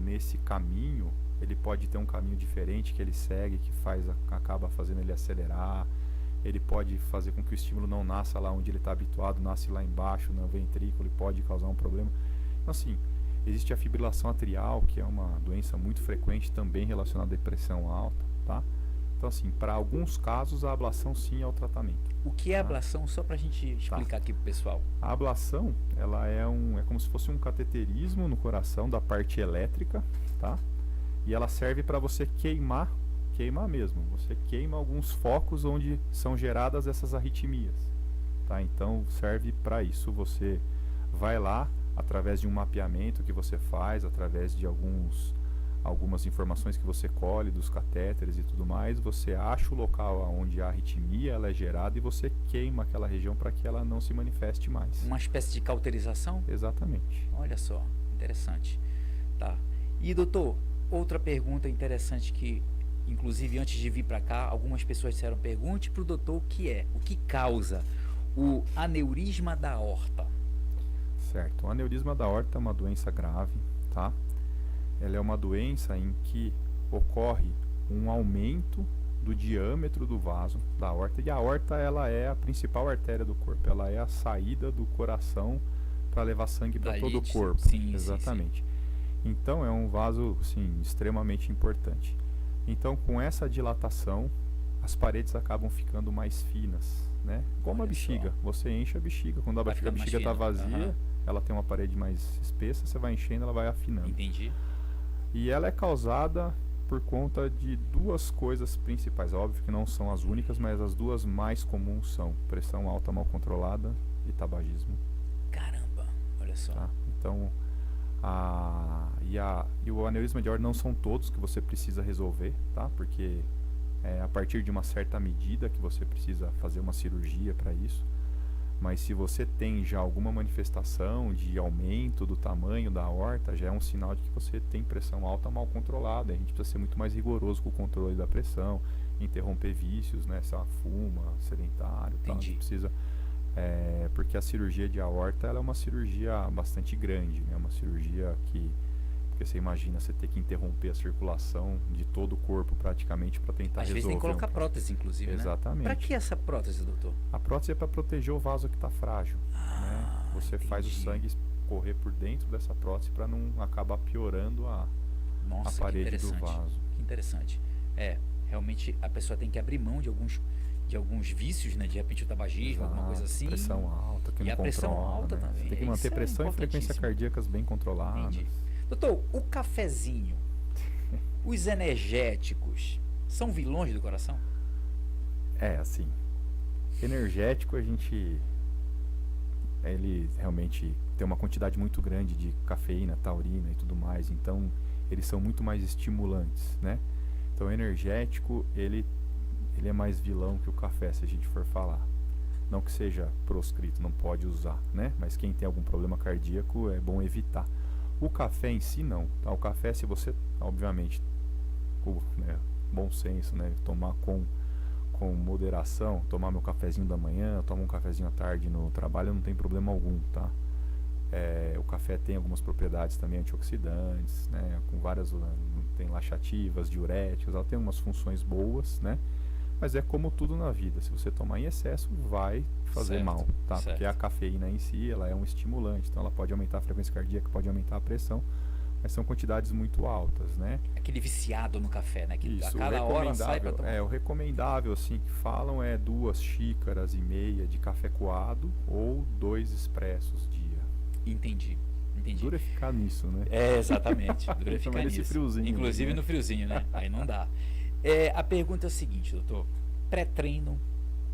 nesse caminho, ele pode ter um caminho diferente que ele segue, que acaba fazendo ele acelerar. Ele pode fazer com que o estímulo não nasça lá onde ele está habituado, nasce lá embaixo, no ventrículo, e pode causar um problema. Então assim, existe a fibrilação atrial, que é uma doença muito frequente, também relacionada à pressão alta, tá? Então assim, para alguns casos a ablação sim é o tratamento. O que é ablação, só para a gente explicar aqui pro pessoal? A ablação, ela é como se fosse um cateterismo no coração da parte elétrica, tá? E ela serve para você queimar mesmo. Você queima alguns focos onde são geradas essas arritmias, tá? Então serve para isso. Você vai lá através de um mapeamento que você faz, através de algumas informações que você colhe dos catéteres e tudo mais, você acha o local onde a arritmia ela é gerada e você queima aquela região para que ela não se manifeste mais. Uma espécie de cauterização? Exatamente. Olha só, interessante. Tá. E doutor, outra pergunta interessante que, inclusive antes de vir para cá, algumas pessoas disseram, pergunte para o doutor o que causa o aneurisma da aorta. Certo, o aneurisma da aorta é uma doença grave, tá? Ela é uma doença em que ocorre um aumento do diâmetro do vaso da aorta, e a aorta ela é a principal artéria do corpo, ela é a saída do coração para levar sangue para todo o corpo. Sim, exatamente. Sim. Então é um vaso, sim, extremamente importante. Então com essa dilatação as paredes acabam ficando mais finas, né? Como a bexiga, você enche a bexiga, quando a bexiga está vazia, ela tem uma parede mais espessa, você vai enchendo, ela vai afinando. Entendi. E ela é causada por conta de duas coisas principais. Óbvio que não são as únicas, mas as duas mais comuns são pressão alta mal controlada e tabagismo. Caramba, olha só. Tá? Então, e o aneurisma de aorta não são todos que você precisa resolver, tá? Porque é a partir de uma certa medida que você precisa fazer uma cirurgia para isso. Mas se você tem já alguma manifestação de aumento do tamanho da aorta, já é um sinal de que você tem pressão alta mal controlada. A gente precisa ser muito mais rigoroso com o controle da pressão, interromper vícios, né? Se ela fuma, sedentário, tal. A gente precisa, porque a cirurgia de aorta ela é uma cirurgia bastante grande, né? Uma cirurgia que, porque você imagina você ter que interromper a circulação de todo o corpo praticamente para tentar resolver. Às vezes tem que colocar prótese, inclusive, exatamente. Né? Para que essa prótese, doutor? A prótese é para proteger o vaso que está frágil. Né? Você faz o sangue correr por dentro dessa prótese para não acabar piorando a parede do vaso. Que interessante. Realmente a pessoa tem que abrir mão de alguns vícios, né? De repente o tabagismo, alguma coisa assim. Pressão alta, que não controla. E a pressão alta, né? Também. Você tem que manter pressão e frequência cardíacas bem controladas. Entendi. Doutor, o cafezinho, os energéticos, são vilões do coração? Assim, energético ele realmente tem uma quantidade muito grande de cafeína, taurina e tudo mais, então eles são muito mais estimulantes, né? Então o energético, ele é mais vilão que o café, se a gente for falar. Não que seja proscrito, não pode usar, né? Mas quem tem algum problema cardíaco é bom evitar. O café em si não, tá? O café, se você, obviamente, bom senso, né? Tomar com moderação, tomar meu cafezinho da manhã, tomar um cafezinho à tarde no trabalho, não tem problema algum, tá? O café tem algumas propriedades também antioxidantes, né? Com várias, tem laxativas, diuréticos, ela tem umas funções boas, né? Mas é como tudo na vida, se você tomar em excesso, vai fazer mal, tá? Certo. Porque a cafeína em si, ela é um estimulante, então ela pode aumentar a frequência cardíaca, pode aumentar a pressão, mas são quantidades muito altas, né? Aquele viciado no café, né? Que isso, a cada hora sai pra tomar. O recomendável, assim, que falam 2,5 xícaras de café coado ou 2 expressos dia. Entendi. Dura ficar nisso, né? Exatamente, dura ficar nisso. Friozinho, inclusive né? No friozinho, né? Aí não dá. A pergunta é a seguinte, doutor. Pré-treino,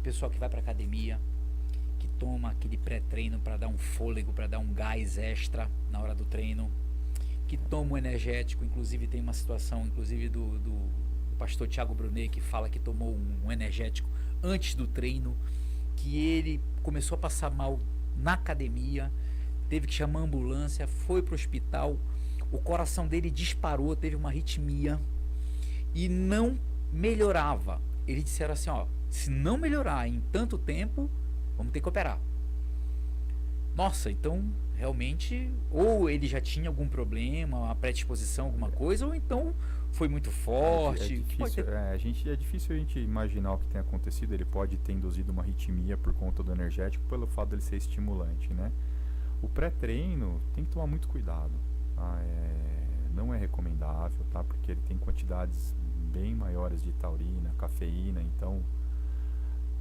pessoal que vai pra academia, que toma aquele pré-treino para dar um fôlego, para dar um gás extra na hora do treino, que toma um energético, inclusive tem uma situação, inclusive do pastor Thiago Brunet, que fala que tomou um energético antes do treino, que ele começou a passar mal na academia, teve que chamar a ambulância, foi pro hospital, o coração dele disparou, teve uma arritmia e não melhorava. Eles disseram assim, se não melhorar em tanto tempo, vamos ter que operar. Nossa, então realmente ou ele já tinha algum problema, uma predisposição, alguma coisa, ou então foi muito forte. É difícil a gente imaginar o que tem acontecido. Ele pode ter induzido uma arritmia por conta do energético, pelo fato dele ser estimulante, né? O pré-treino tem que tomar muito cuidado, tá? Não é recomendável, tá? Porque ele tem quantidades bem maiores de taurina, cafeína, então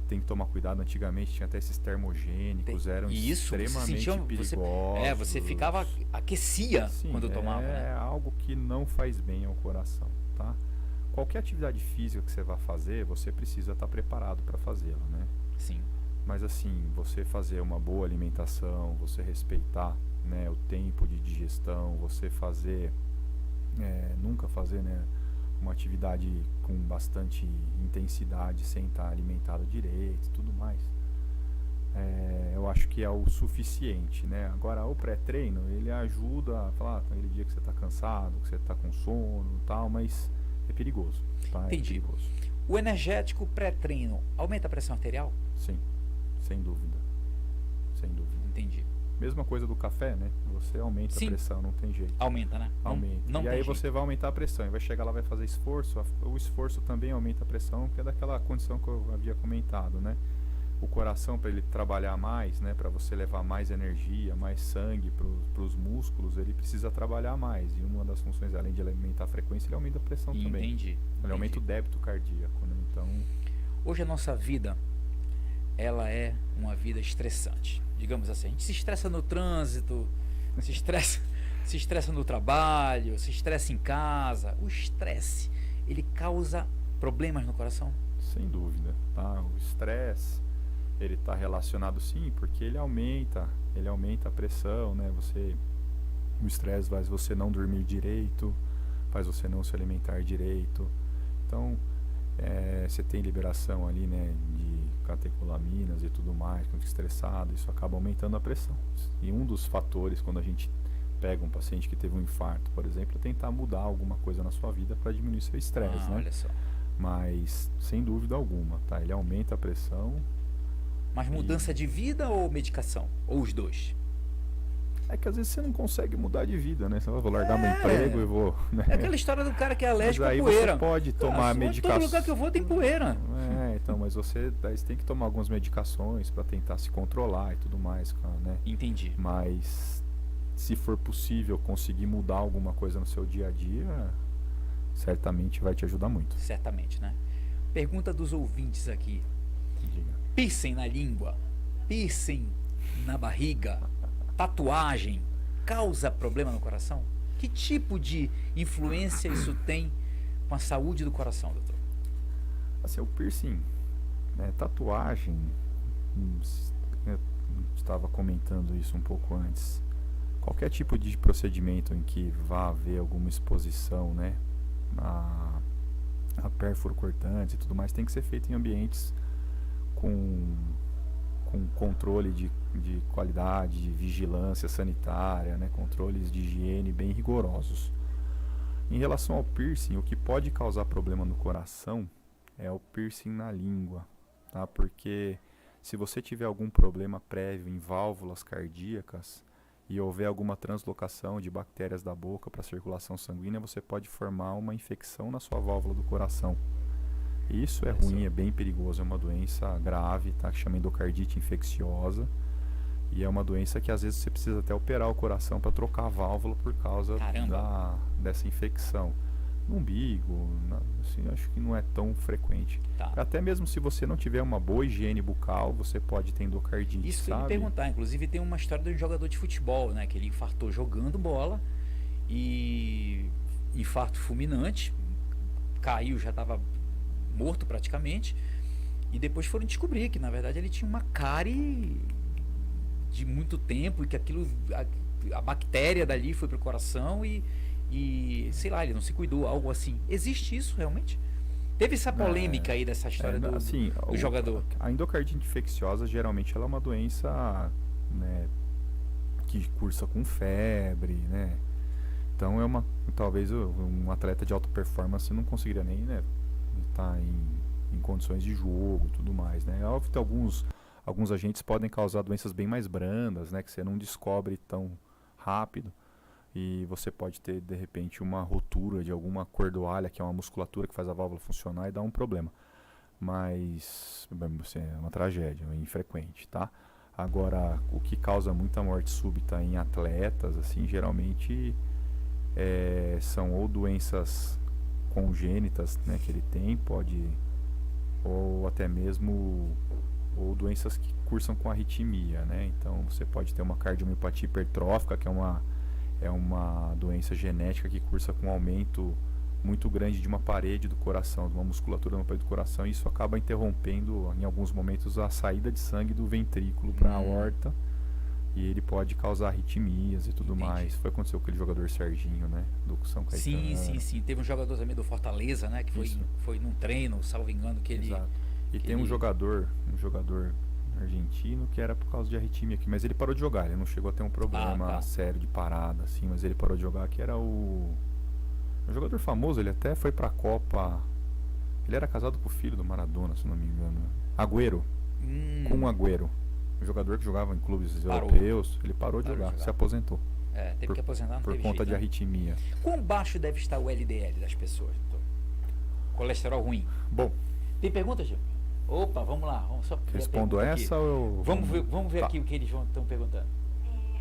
tem que tomar cuidado. Antigamente tinha até esses termogênicos, eram extremamente perigosos. Você ficava, aquecia. Sim, quando tomava. É algo que não faz bem ao coração, tá? Qualquer atividade física que você vá fazer, você precisa estar preparado para fazê-la, né? Sim. Mas assim, você fazer uma boa alimentação, você respeitar, né, o tempo de digestão, você fazer, nunca fazer, né, uma atividade com bastante intensidade sem estar alimentado direito e tudo mais, eu acho que é o suficiente, né? Agora o pré-treino, ele ajuda a falar, aquele dia que você está cansado, que você está com sono e tal, mas é perigoso, tá? Entendi. É perigoso. O energético pré-treino aumenta a pressão arterial? Sim, sem dúvida. Sem dúvida. Entendi. Mesma coisa do café, né? Você aumenta a pressão, não tem jeito. Aumenta, né? Aumenta. Não e aí jeito. você vai aumentar a pressão, e vai chegar lá, vai fazer esforço, o esforço também aumenta a pressão, que é daquela condição que eu havia comentado, né? O coração, para ele trabalhar mais, né? Para você levar mais energia, mais sangue para os músculos, ele precisa trabalhar mais. E uma das funções, além de aumentar a frequência, ele aumenta a pressão também. Entendi. Ele aumenta o débito cardíaco, né? Então... Hoje a nossa vida, ela é uma vida estressante. Digamos assim, a gente se estressa no trânsito, se estressa no trabalho, se estressa em casa. O estresse, ele causa problemas no coração? Sem dúvida, tá? O estresse, ele está relacionado sim, porque ele aumenta a pressão, né? O estresse faz você não dormir direito, faz você não se alimentar direito. Então, você tem liberação ali, né, de catecolaminas e tudo mais, quando fica estressado, isso acaba aumentando a pressão. E um dos fatores, quando a gente pega um paciente que teve um infarto, por exemplo, é tentar mudar alguma coisa na sua vida para diminuir seu estresse, né? Olha só. Mas, sem dúvida alguma, tá? Ele aumenta a pressão. Mas mudança de vida ou medicação? Ou os dois? É que às vezes você não consegue mudar de vida, né? Você vai, vou largar meu emprego e vou... Né? É aquela história do cara que é alérgico à aí poeira. Você pode tomar medicação. Todo lugar que eu vou tem poeira. Então, mas você tem que tomar algumas medicações para tentar se controlar e tudo mais, né? Entendi. Mas se for possível conseguir mudar alguma coisa no seu dia a dia, certamente vai te ajudar muito. Certamente, né? Pergunta dos ouvintes aqui. Diga. Piercing na língua, piercing na barriga, tatuagem, causa problema no coração? Que tipo de influência isso tem com a saúde do coração, doutor? Assim, o piercing, né, tatuagem, eu estava comentando isso um pouco antes. Qualquer tipo de procedimento em que vá haver alguma exposição, né, a pérfuro cortantes e tudo mais, tem que ser feito em ambientes com controle de qualidade, de vigilância sanitária, né, controles de higiene bem rigorosos. Em relação ao piercing, o que pode causar problema no coração é o piercing na língua, tá? Porque se você tiver algum problema prévio em válvulas cardíacas e houver alguma translocação de bactérias da boca para a circulação sanguínea, você pode formar uma infecção na sua válvula do coração. Isso é ruim, é bem perigoso, é uma doença grave, tá? Que chama endocardite infecciosa. E é uma doença que às vezes você precisa até operar o coração para trocar a válvula por causa dessa infecção. No umbigo, assim, acho que não é tão frequente. Tá. Até mesmo se você não tiver uma boa higiene bucal, você pode ter endocardite, Isso que eu sabe? ia perguntar. Inclusive tem uma história de um jogador de futebol, né? Que ele infartou jogando bola e infarto fulminante, caiu, já estava morto praticamente, e depois foram descobrir que na verdade ele tinha uma cárie de muito tempo e que aquilo, a bactéria dali foi pro coração e sei lá, ele não se cuidou, algo assim. Existe isso realmente? Teve essa polêmica aí dessa história do jogador. A endocardite infecciosa geralmente ela é uma doença, né, que cursa com febre, né? Então talvez um atleta de alta performance não conseguiria nem, né, estar em condições de jogo e tudo mais, né? É óbvio que alguns agentes podem causar doenças bem mais brandas, né, que você não descobre tão rápido. E você pode ter, de repente, uma rotura de alguma cordoalha, que é uma musculatura que faz a válvula funcionar, e dar um problema. Mas é uma tragédia, é infrequente, tá? Agora, o que causa muita morte súbita em atletas, assim, geralmente são ou doenças congênitas, né, que ele tem, ou até mesmo ou doenças que cursam com arritmia, né? Então, você pode ter uma cardiomiopatia hipertrófica, que é uma doença genética que cursa com um aumento muito grande de uma parede do coração, de uma musculatura na parede do coração, e isso acaba interrompendo, em alguns momentos, a saída de sangue do ventrículo para a aorta, e ele pode causar arritmias e tudo mais. Foi o que aconteceu com aquele jogador Serginho, né, do São Caetano. Sim. Teve um jogador também do Fortaleza, né, que foi num treino, salvo engano, que ele... Exato. E tem um jogador argentino que era por causa de arritmia aqui, mas ele parou de jogar, ele não chegou a ter um problema sério de parada, assim, mas ele parou de jogar, que era um jogador famoso, ele até foi pra Copa, ele era casado com o filho do Maradona, se não me engano, Agüero, com o Agüero, um jogador que jogava em clubes europeus, ele parou de jogar, se aposentou. Teve que aposentar, não por teve conta jeito, de né? arritmia. Quão baixo deve estar o LDL das pessoas, doutor? Colesterol ruim. Bom, Tem pergunta, Gil? Opa, vamos lá. Vamos só respondo essa aqui. ou... Vamos ver aqui o que eles estão perguntando.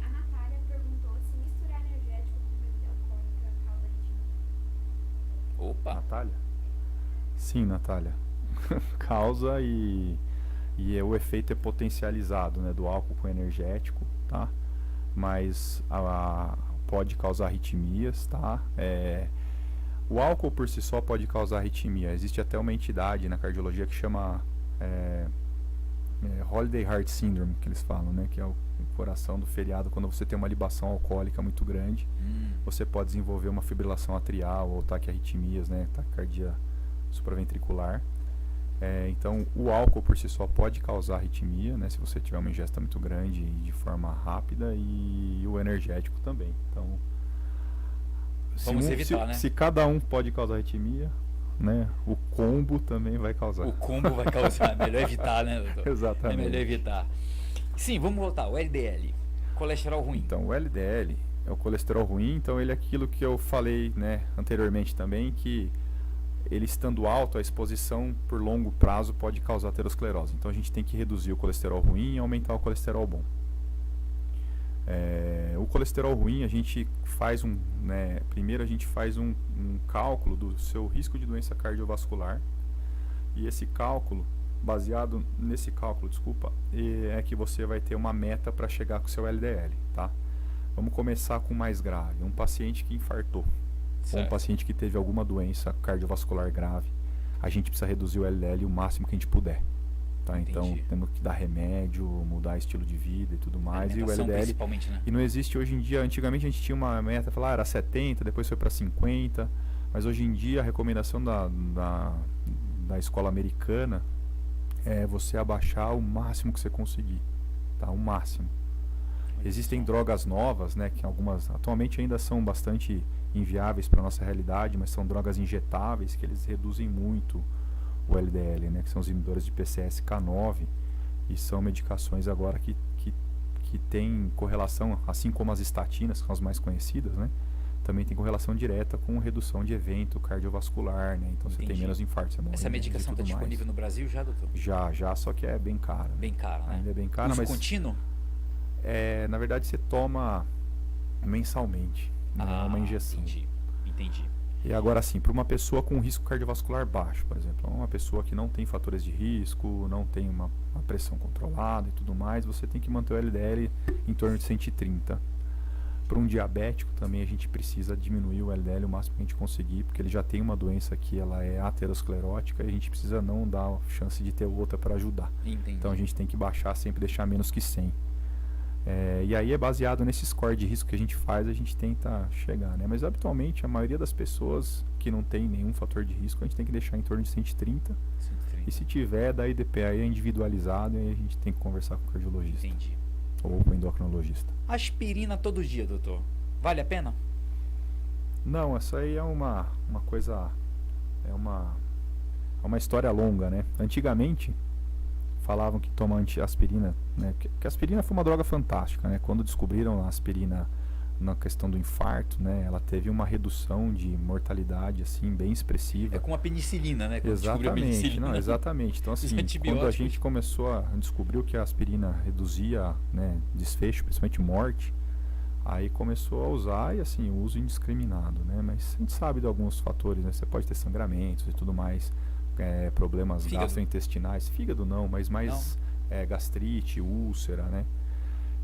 A Natália perguntou se misturar energético com bebida alcoólica causa arritmia. Opa. Natália? Sim, Natália. Causa e o efeito é potencializado, né, do álcool com energético, tá? Mas pode causar arritmias, tá? O álcool por si só pode causar arritmia. Existe até uma entidade na cardiologia que chama Holiday Heart Syndrome, que eles falam, né? Que é o coração do feriado. Quando você tem uma libação alcoólica muito grande, você pode desenvolver uma fibrilação atrial ou taquiarritmias, né? Taquicardia supraventricular. Então, o álcool por si só pode causar arritmia, né? Se você tiver uma ingesta muito grande e de forma rápida, e o energético também. Então, Vamos evitar, né? Se cada um pode causar arritmia, né? O combo também vai causar. O combo vai causar. É melhor evitar, né, doutor? Exatamente. É melhor evitar. Sim, vamos voltar. O LDL, colesterol ruim. Então, o LDL é o colesterol ruim. Então, ele é aquilo que eu falei, né, anteriormente também, que ele estando alto, a exposição por longo prazo pode causar aterosclerose. Então, a gente tem que reduzir o colesterol ruim e aumentar o colesterol bom. O colesterol ruim, a gente faz primeiro a gente faz um cálculo do seu risco de doença cardiovascular, e esse cálculo, baseado nesse cálculo, é que você vai ter uma meta para chegar com o seu LDL, tá? Vamos começar com o mais grave, um paciente que infartou, ou um paciente que teve alguma doença cardiovascular grave. A gente precisa reduzir o LDL o máximo que a gente puder. Tá, então temos que dar remédio, mudar estilo de vida e tudo mais. E o LDL, principalmente, né? E não existe hoje em dia. Antigamente a gente tinha uma meta, falar era 70, depois foi para 50, mas hoje em dia a recomendação da escola americana é você abaixar o máximo que você conseguir, tá? O máximo. Existem drogas novas, né, que algumas atualmente ainda são bastante inviáveis para nossa realidade, mas são drogas injetáveis que eles reduzem muito o LDL, né, que são os inibidores de PCSK9, e são medicações agora que têm correlação, assim como as estatinas, que são as mais conhecidas, né, também tem correlação direta com redução de evento cardiovascular, né, então você tem menos infartos. Essa medicação está disponível no Brasil já, doutor? Já, só que é bem cara. Bem cara, né? Ainda é bem cara, uso mas contínuo? Na verdade você toma mensalmente, não é uma injeção. Entendi. E agora sim, para uma pessoa com risco cardiovascular baixo, por exemplo, uma pessoa que não tem fatores de risco, não tem uma pressão controlada e tudo mais, você tem que manter o LDL em torno de 130. Para um diabético também a gente precisa diminuir o LDL o máximo que a gente conseguir, porque ele já tem uma doença que ela é aterosclerótica e a gente precisa não dar a chance de ter outra para ajudar. Entendi. Então a gente tem que baixar, sempre deixar menos que 100. E aí é baseado nesse score de risco que a gente faz, a gente tenta chegar, né? Mas habitualmente a maioria das pessoas que não tem nenhum fator de risco, a gente tem que deixar em torno de 130. E se tiver, daí DPA é individualizado e a gente tem que conversar com o cardiologista. Entendi. Ou com o endocrinologista. Aspirina todo dia, doutor. Vale a pena? Não, essa aí é uma coisa, é uma história longa, né? Antigamente falavam que tomar aspirina, né? Que a aspirina foi uma droga fantástica, né? Quando descobriram a aspirina na questão do infarto, né? Ela teve uma redução de mortalidade assim bem expressiva. É como a penicilina, né? Quando exatamente, a penicilina, não, exatamente. Então assim, quando a gente começou a descobrir que a aspirina reduzia, né, desfecho, principalmente morte, aí começou a usar e assim, o uso indiscriminado, né? Mas a gente sabe de alguns fatores, né? Você pode ter sangramentos e tudo mais. Problemas gastrointestinais, fígado não, mas mais gastrite, úlcera, né?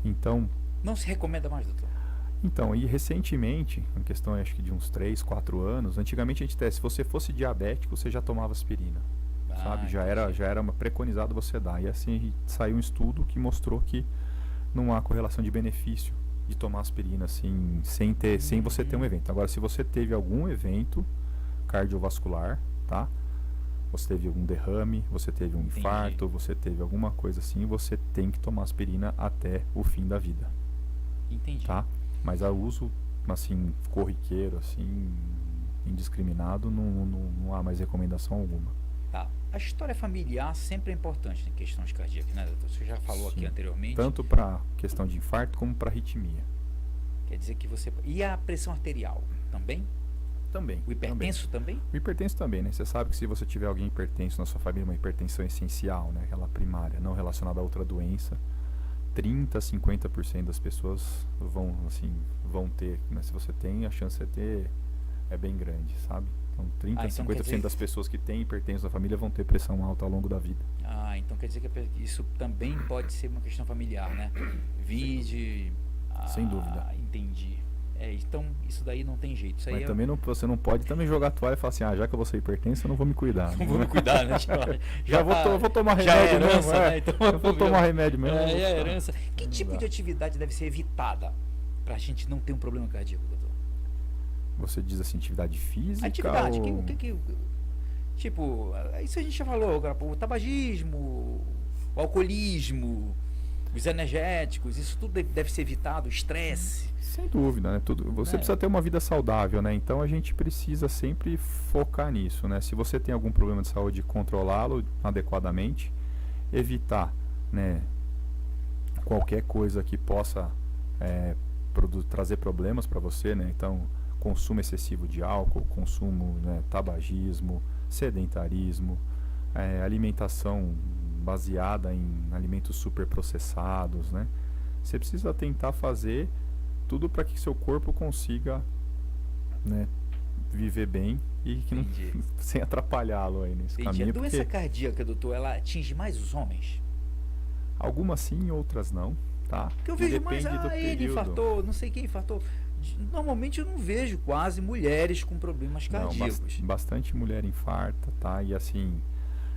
Então... Não se recomenda mais, doutor? Então, e recentemente, em questão acho que de uns 3, 4 anos, antigamente a gente se você fosse diabético, você já tomava aspirina, sabe? Já era preconizado você dar. E assim, saiu um estudo que mostrou que não há correlação de benefício de tomar aspirina, assim, sem você ter um evento. Agora, se você teve algum evento cardiovascular, tá? Você teve algum derrame, você teve um infarto, você teve alguma coisa assim, você tem que tomar aspirina até o fim da vida. Entendi. Tá? Mas o uso, assim, corriqueiro, assim, indiscriminado, não há mais recomendação alguma. Tá. A história familiar sempre é importante em questões cardíacas, né, doutor? Você já falou aqui anteriormente. Tanto para questão de infarto como para arritmia. Quer dizer que você... E a pressão arterial também? Também. O hipertenso também? O hipertenso também, né? Você sabe que se você tiver alguém hipertenso na sua família, uma hipertensão essencial, né? Aquela primária, não relacionada a outra doença, 30% a 50% das pessoas vão ter, né? Se você tem, a chance de ter é bem grande, sabe? Então 30% a 50% das pessoas que têm hipertenso na família vão ter pressão alta ao longo da vida. Então quer dizer que isso também pode ser uma questão familiar, né? Vide... Sem dúvida. Entendi. Então isso daí não tem jeito. Isso aí Mas também você não pode também jogar a toalha e falar assim, já que eu vou ser hipertenso, eu não vou me cuidar. Não vou me cuidar, né? Vou tomar já remédio é herança, mesmo. né? Então, eu vou tomar remédio mesmo. É herança. Que Não tipo dá. de atividade deve ser evitada pra gente não ter um problema cardíaco, doutor? Você diz assim, atividade física? Atividade, ou... o que tipo, isso a gente já falou agora, o tabagismo, o alcoolismo, os energéticos, isso tudo deve ser evitado, o estresse. Sem dúvida, né? Você precisa ter uma vida saudável, né? Então a gente precisa sempre focar nisso, né? Se você tem algum problema de saúde, controlá-lo adequadamente, evitar, né, qualquer coisa que possa trazer problemas para você, né? Então, consumo excessivo de álcool, consumo, né, tabagismo, sedentarismo, alimentação baseada em alimentos superprocessados, né? Você precisa tentar fazer tudo para que seu corpo consiga, né, viver bem e que não, sem atrapalhá-lo aí nesse caminho. A doença cardíaca, doutor, ela atinge mais os homens? Algumas sim, outras não, tá? Porque eu vejo mais, ele período. infartou, não sei quem infartou. Normalmente eu não vejo quase mulheres com problemas cardíacos. Não, bastante mulher infarta, tá? E assim,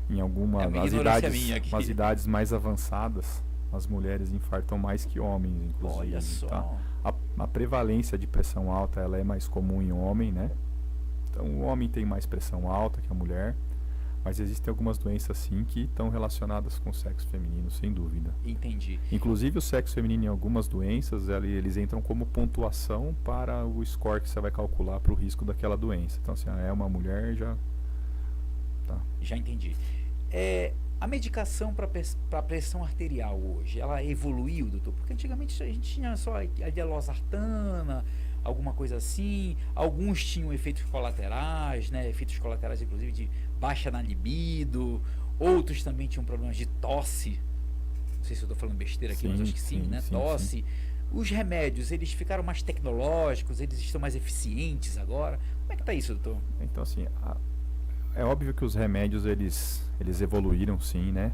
em algumas nas idades mais avançadas, as mulheres infartam mais que homens, inclusive. Olha só. Tá? A prevalência de pressão alta, ela é mais comum em homem, né? Então o homem tem mais pressão alta que a mulher, mas existem algumas doenças sim que estão relacionadas com o sexo feminino, sem dúvida. Entendi. Inclusive o sexo feminino em algumas doenças, eles entram como pontuação para o score que você vai calcular para o risco daquela doença. Então assim, é uma mulher, já... Tá. Já entendi. A medicação para pressão arterial hoje, ela evoluiu, doutor? Porque antigamente a gente tinha só a losartana, alguma coisa assim, alguns tinham efeitos colaterais, né? Efeitos colaterais inclusive de baixa na libido, outros também tinham problemas de tosse. Não sei se eu estou falando besteira aqui, mas acho que sim, né? Tosse. Sim. Os remédios, eles ficaram mais tecnológicos, eles estão mais eficientes agora. Como é que está isso, doutor? Então assim, é óbvio que os remédios eles evoluíram sim, né?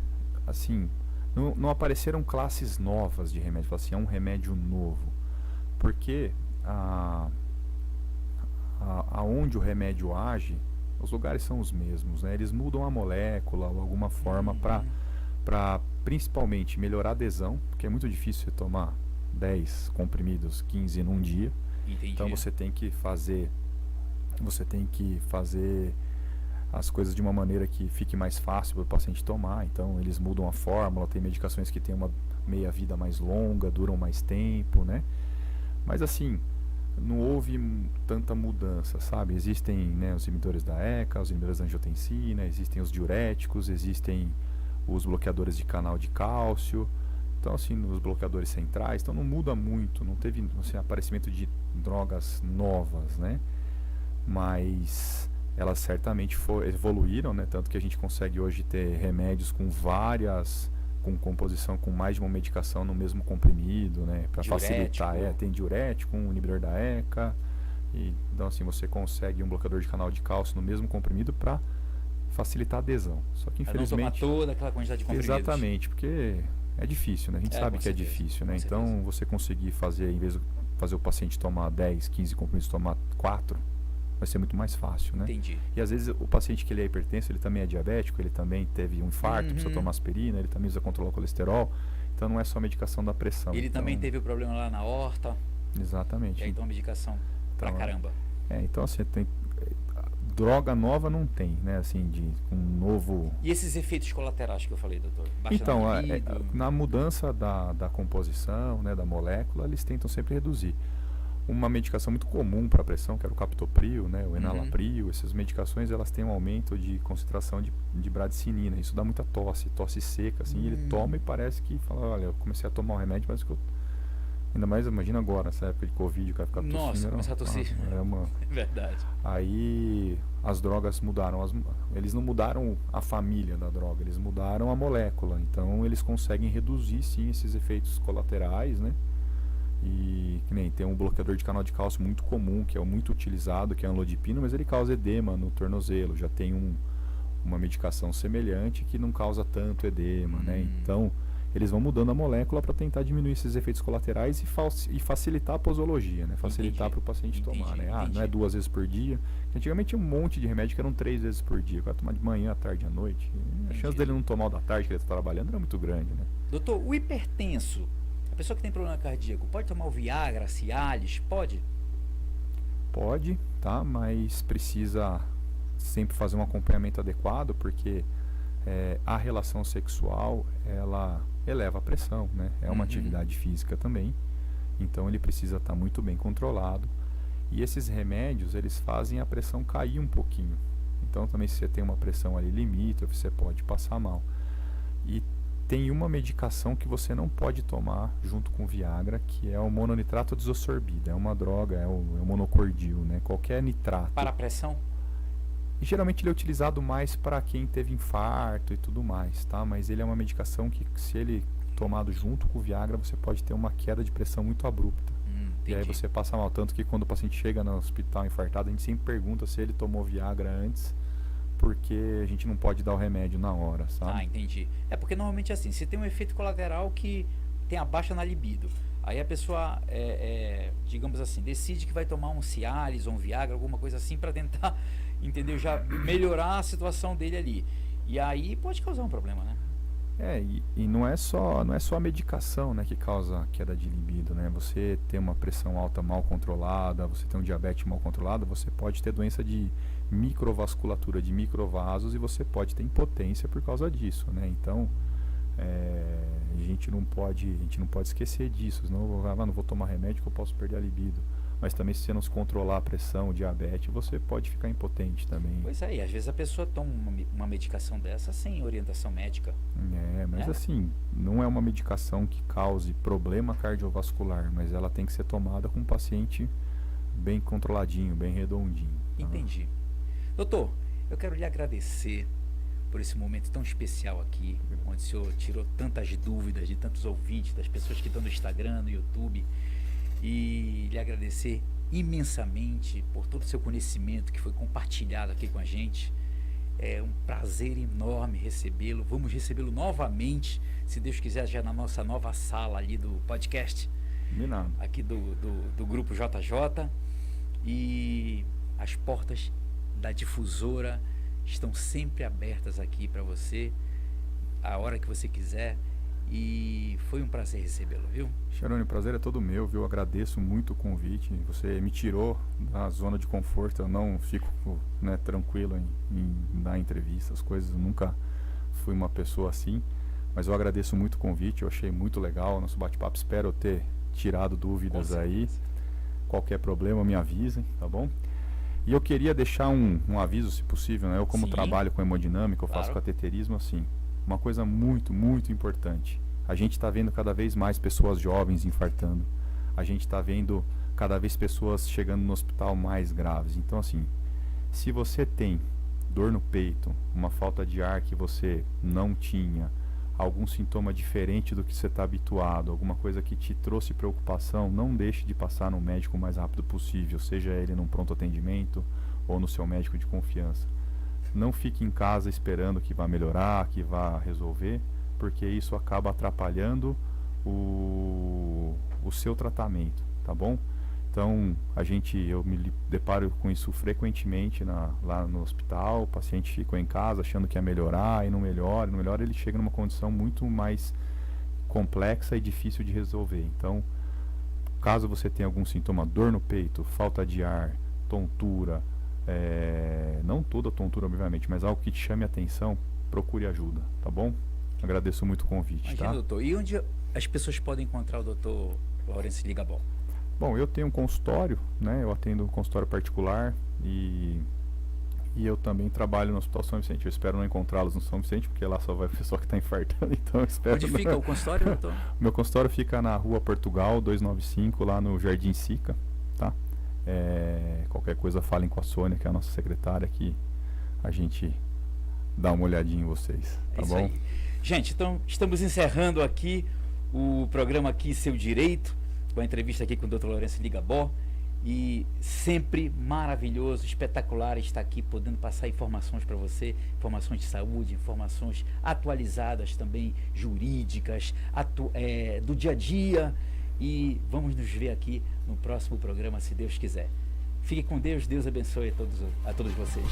Assim, não apareceram classes novas de remédio, assim, é um remédio novo. Porque aonde o remédio age, os lugares são os mesmos, né? Eles mudam a molécula ou alguma forma para principalmente melhorar a adesão, porque é muito difícil você tomar 10 comprimidos, 15 num dia. Entendi. Então você tem que fazer as coisas de uma maneira que fique mais fácil para o paciente tomar. Então eles mudam a fórmula, tem medicações que têm uma meia-vida mais longa, duram mais tempo, né? Mas assim, não houve tanta mudança, sabe? Existem, né, os inibidores da ECA, os inibidores da angiotensina, existem os diuréticos, existem os bloqueadores de canal de cálcio, então assim, os bloqueadores centrais, então não muda muito, não teve assim, aparecimento de drogas novas, né? Mas elas certamente evoluíram, né? Tanto que a gente consegue hoje ter remédios com composição com mais de uma medicação no mesmo comprimido, né? Para facilitar, tem diurético, um inibidor da ECA, então assim, você consegue um bloqueador de canal de cálcio no mesmo comprimido para facilitar a adesão. Só que infelizmente não tomar toda aquela quantidade de comprimidos. Exatamente, porque é difícil, né? A gente sabe que certeza, é difícil, né? Então certeza. você conseguir fazer, em vez de fazer o paciente tomar 10, 15 comprimidos, tomar 4, vai ser muito mais fácil, né? Entendi. E às vezes o paciente que ele é hipertenso, ele também é diabético, ele também teve um infarto, precisa tomar aspirina, ele também precisa controlar o colesterol. Então não é só medicação da pressão. Ele então, também teve o problema lá na aorta. Exatamente. E aí toma medicação pra caramba. Então assim, droga nova não tem, né? Assim, de um novo... E esses efeitos colaterais que eu falei, doutor? Baixa Então, na mudança da composição, né, da molécula, eles tentam sempre reduzir. Uma medicação muito comum para pressão, que era o captopril, né, o enalapril, essas medicações, elas têm um aumento de concentração de bradicinina. Isso dá muita tosse seca, assim, ele toma e parece que fala, olha, eu comecei a tomar um remédio, parece que eu... Ainda mais, imagina agora, nessa época de Covid, o cara fica tossindo. Nossa, começar a tossir. É verdade. Aí as drogas mudaram, eles não mudaram a família da droga, eles mudaram a molécula. Então eles conseguem reduzir sim esses efeitos colaterais, né? E que nem tem um bloqueador de canal de cálcio muito comum, que é muito utilizado, que é a amlodipina, mas ele causa edema no tornozelo. Já tem uma medicação semelhante que não causa tanto edema, né? Então eles vão mudando a molécula para tentar diminuir esses efeitos colaterais e facilitar a posologia, né? Facilitar para o paciente tomar, né? Não é 2 vezes por dia. Antigamente tinha um monte de remédio que eram 3 vezes por dia. Vai tomar de manhã, à tarde, à noite. A chance dele não tomar o da tarde, que ele está trabalhando, era muito grande, né? Doutor, o hipertenso, a pessoa que tem problema cardíaco, pode tomar o Viagra, Cialis? Pode? Pode, tá? Mas precisa sempre fazer um acompanhamento adequado, porque a relação sexual, ela eleva a pressão, né? É uma atividade física também, então ele precisa estar muito bem controlado, e esses remédios, eles fazem a pressão cair um pouquinho, então também se você tem uma pressão ali limítrofe, você pode passar mal. E tem uma medicação que você não pode tomar junto com o Viagra, que é o mononitrato desossorbido, é uma droga, é o monocordil, né? Qualquer nitrato. Para a pressão? E geralmente ele é utilizado mais para quem teve infarto e tudo mais, tá? Mas ele é uma medicação que, se ele tomado junto com o Viagra, você pode ter uma queda de pressão muito abrupta. E aí você passa mal. Tanto que quando o paciente chega no hospital infartado, a gente sempre pergunta se ele tomou Viagra antes, porque a gente não pode dar o remédio na hora, sabe? Ah, entendi. É porque normalmente assim, se tem um efeito colateral que tem a baixa na libido, aí a pessoa, digamos assim, decide que vai tomar um Cialis ou um Viagra, alguma coisa assim, para tentar, entendeu? Já melhorar a situação dele ali. E aí pode causar um problema, né? E não é só a medicação, né, que causa queda de libido, né? Você ter uma pressão alta mal controlada, você ter um diabetes mal controlado, você pode ter doença de microvasculatura, de microvasos, e você pode ter impotência por causa disso, né? Então, a gente não pode esquecer disso, senão não vou tomar remédio que eu posso perder a libido. Mas também, se você não se controlar a pressão, o diabetes, você pode ficar impotente também. Pois é, e às vezes a pessoa toma uma medicação dessa sem orientação médica. Mas assim, não é uma medicação que cause problema cardiovascular, mas ela tem que ser tomada com um paciente bem controladinho, bem redondinho. Tá? Entendi. Doutor, eu quero lhe agradecer por esse momento tão especial aqui, onde o senhor tirou tantas dúvidas de tantos ouvintes, das pessoas que estão no Instagram, no YouTube, e lhe agradecer imensamente por todo o seu conhecimento que foi compartilhado aqui com a gente. É um prazer enorme recebê-lo. Vamos recebê-lo novamente, se Deus quiser, já na nossa nova sala ali do podcast, aqui do Grupo JJ. E as portas da difusora estão sempre abertas aqui para você, a hora que você quiser. E foi um prazer recebê-lo, viu? Cheroni, o prazer é todo meu, viu? Agradeço muito o convite. Você me tirou da zona de conforto. Eu não fico, né, tranquilo em dar entrevista, as coisas. Eu nunca fui uma pessoa assim. Mas eu agradeço muito o convite. Eu achei muito legal o nosso bate-papo. Espero eu ter tirado dúvidas aí. Qualquer problema, me avisem, tá bom? E eu queria deixar um aviso, se possível, né? Eu, como trabalho com hemodinâmica, eu faço cateterismo, assim. Uma coisa muito, muito importante. A gente está vendo cada vez mais pessoas jovens infartando. A gente está vendo cada vez pessoas chegando no hospital mais graves. Então, assim, se você tem dor no peito, uma falta de ar que você não tinha, algum sintoma diferente do que você está habituado, alguma coisa que te trouxe preocupação, não deixe de passar no médico o mais rápido possível, seja ele num pronto atendimento ou no seu médico de confiança. Não fique em casa esperando que vá melhorar, que vá resolver, porque isso acaba atrapalhando o seu tratamento, tá bom? Então, eu me deparo com isso frequentemente lá no hospital. O paciente ficou em casa achando que ia melhorar e não melhora, ele chega numa condição muito mais complexa e difícil de resolver. Então, caso você tenha algum sintoma, dor no peito, falta de ar, tontura, não toda tontura, obviamente, mas algo que te chame a atenção, procure ajuda, tá bom? Agradeço muito o convite. Imagina, tá? Doutor, e onde as pessoas podem encontrar o doutor Laurence Ligabó? Bom, eu tenho um consultório, né? Eu atendo um consultório particular e eu também trabalho no Hospital São Vicente. Eu espero não encontrá-los no São Vicente, porque lá só vai o pessoal que está infartando, então eu espero... Onde fica o consultório, doutor? Meu consultório fica na Rua Portugal, 295, lá no Jardim Sica, tá? Qualquer coisa falem com a Sônia, que é a nossa secretária, que a gente dá uma olhadinha em vocês, tá bom? Aí. Gente, então estamos encerrando aqui o programa aqui Seu Direito, com a entrevista aqui com o Dr. Laurence Ligabó. E sempre maravilhoso, espetacular estar aqui podendo passar informações para você, informações de saúde, informações atualizadas também, jurídicas, do dia a dia. E vamos nos ver aqui no próximo programa, se Deus quiser. Fique com Deus, Deus abençoe a todos vocês.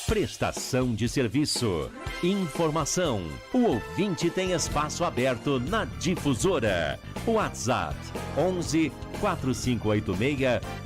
Prestação de serviço. Informação. O ouvinte tem espaço aberto na Difusora. WhatsApp 11 4586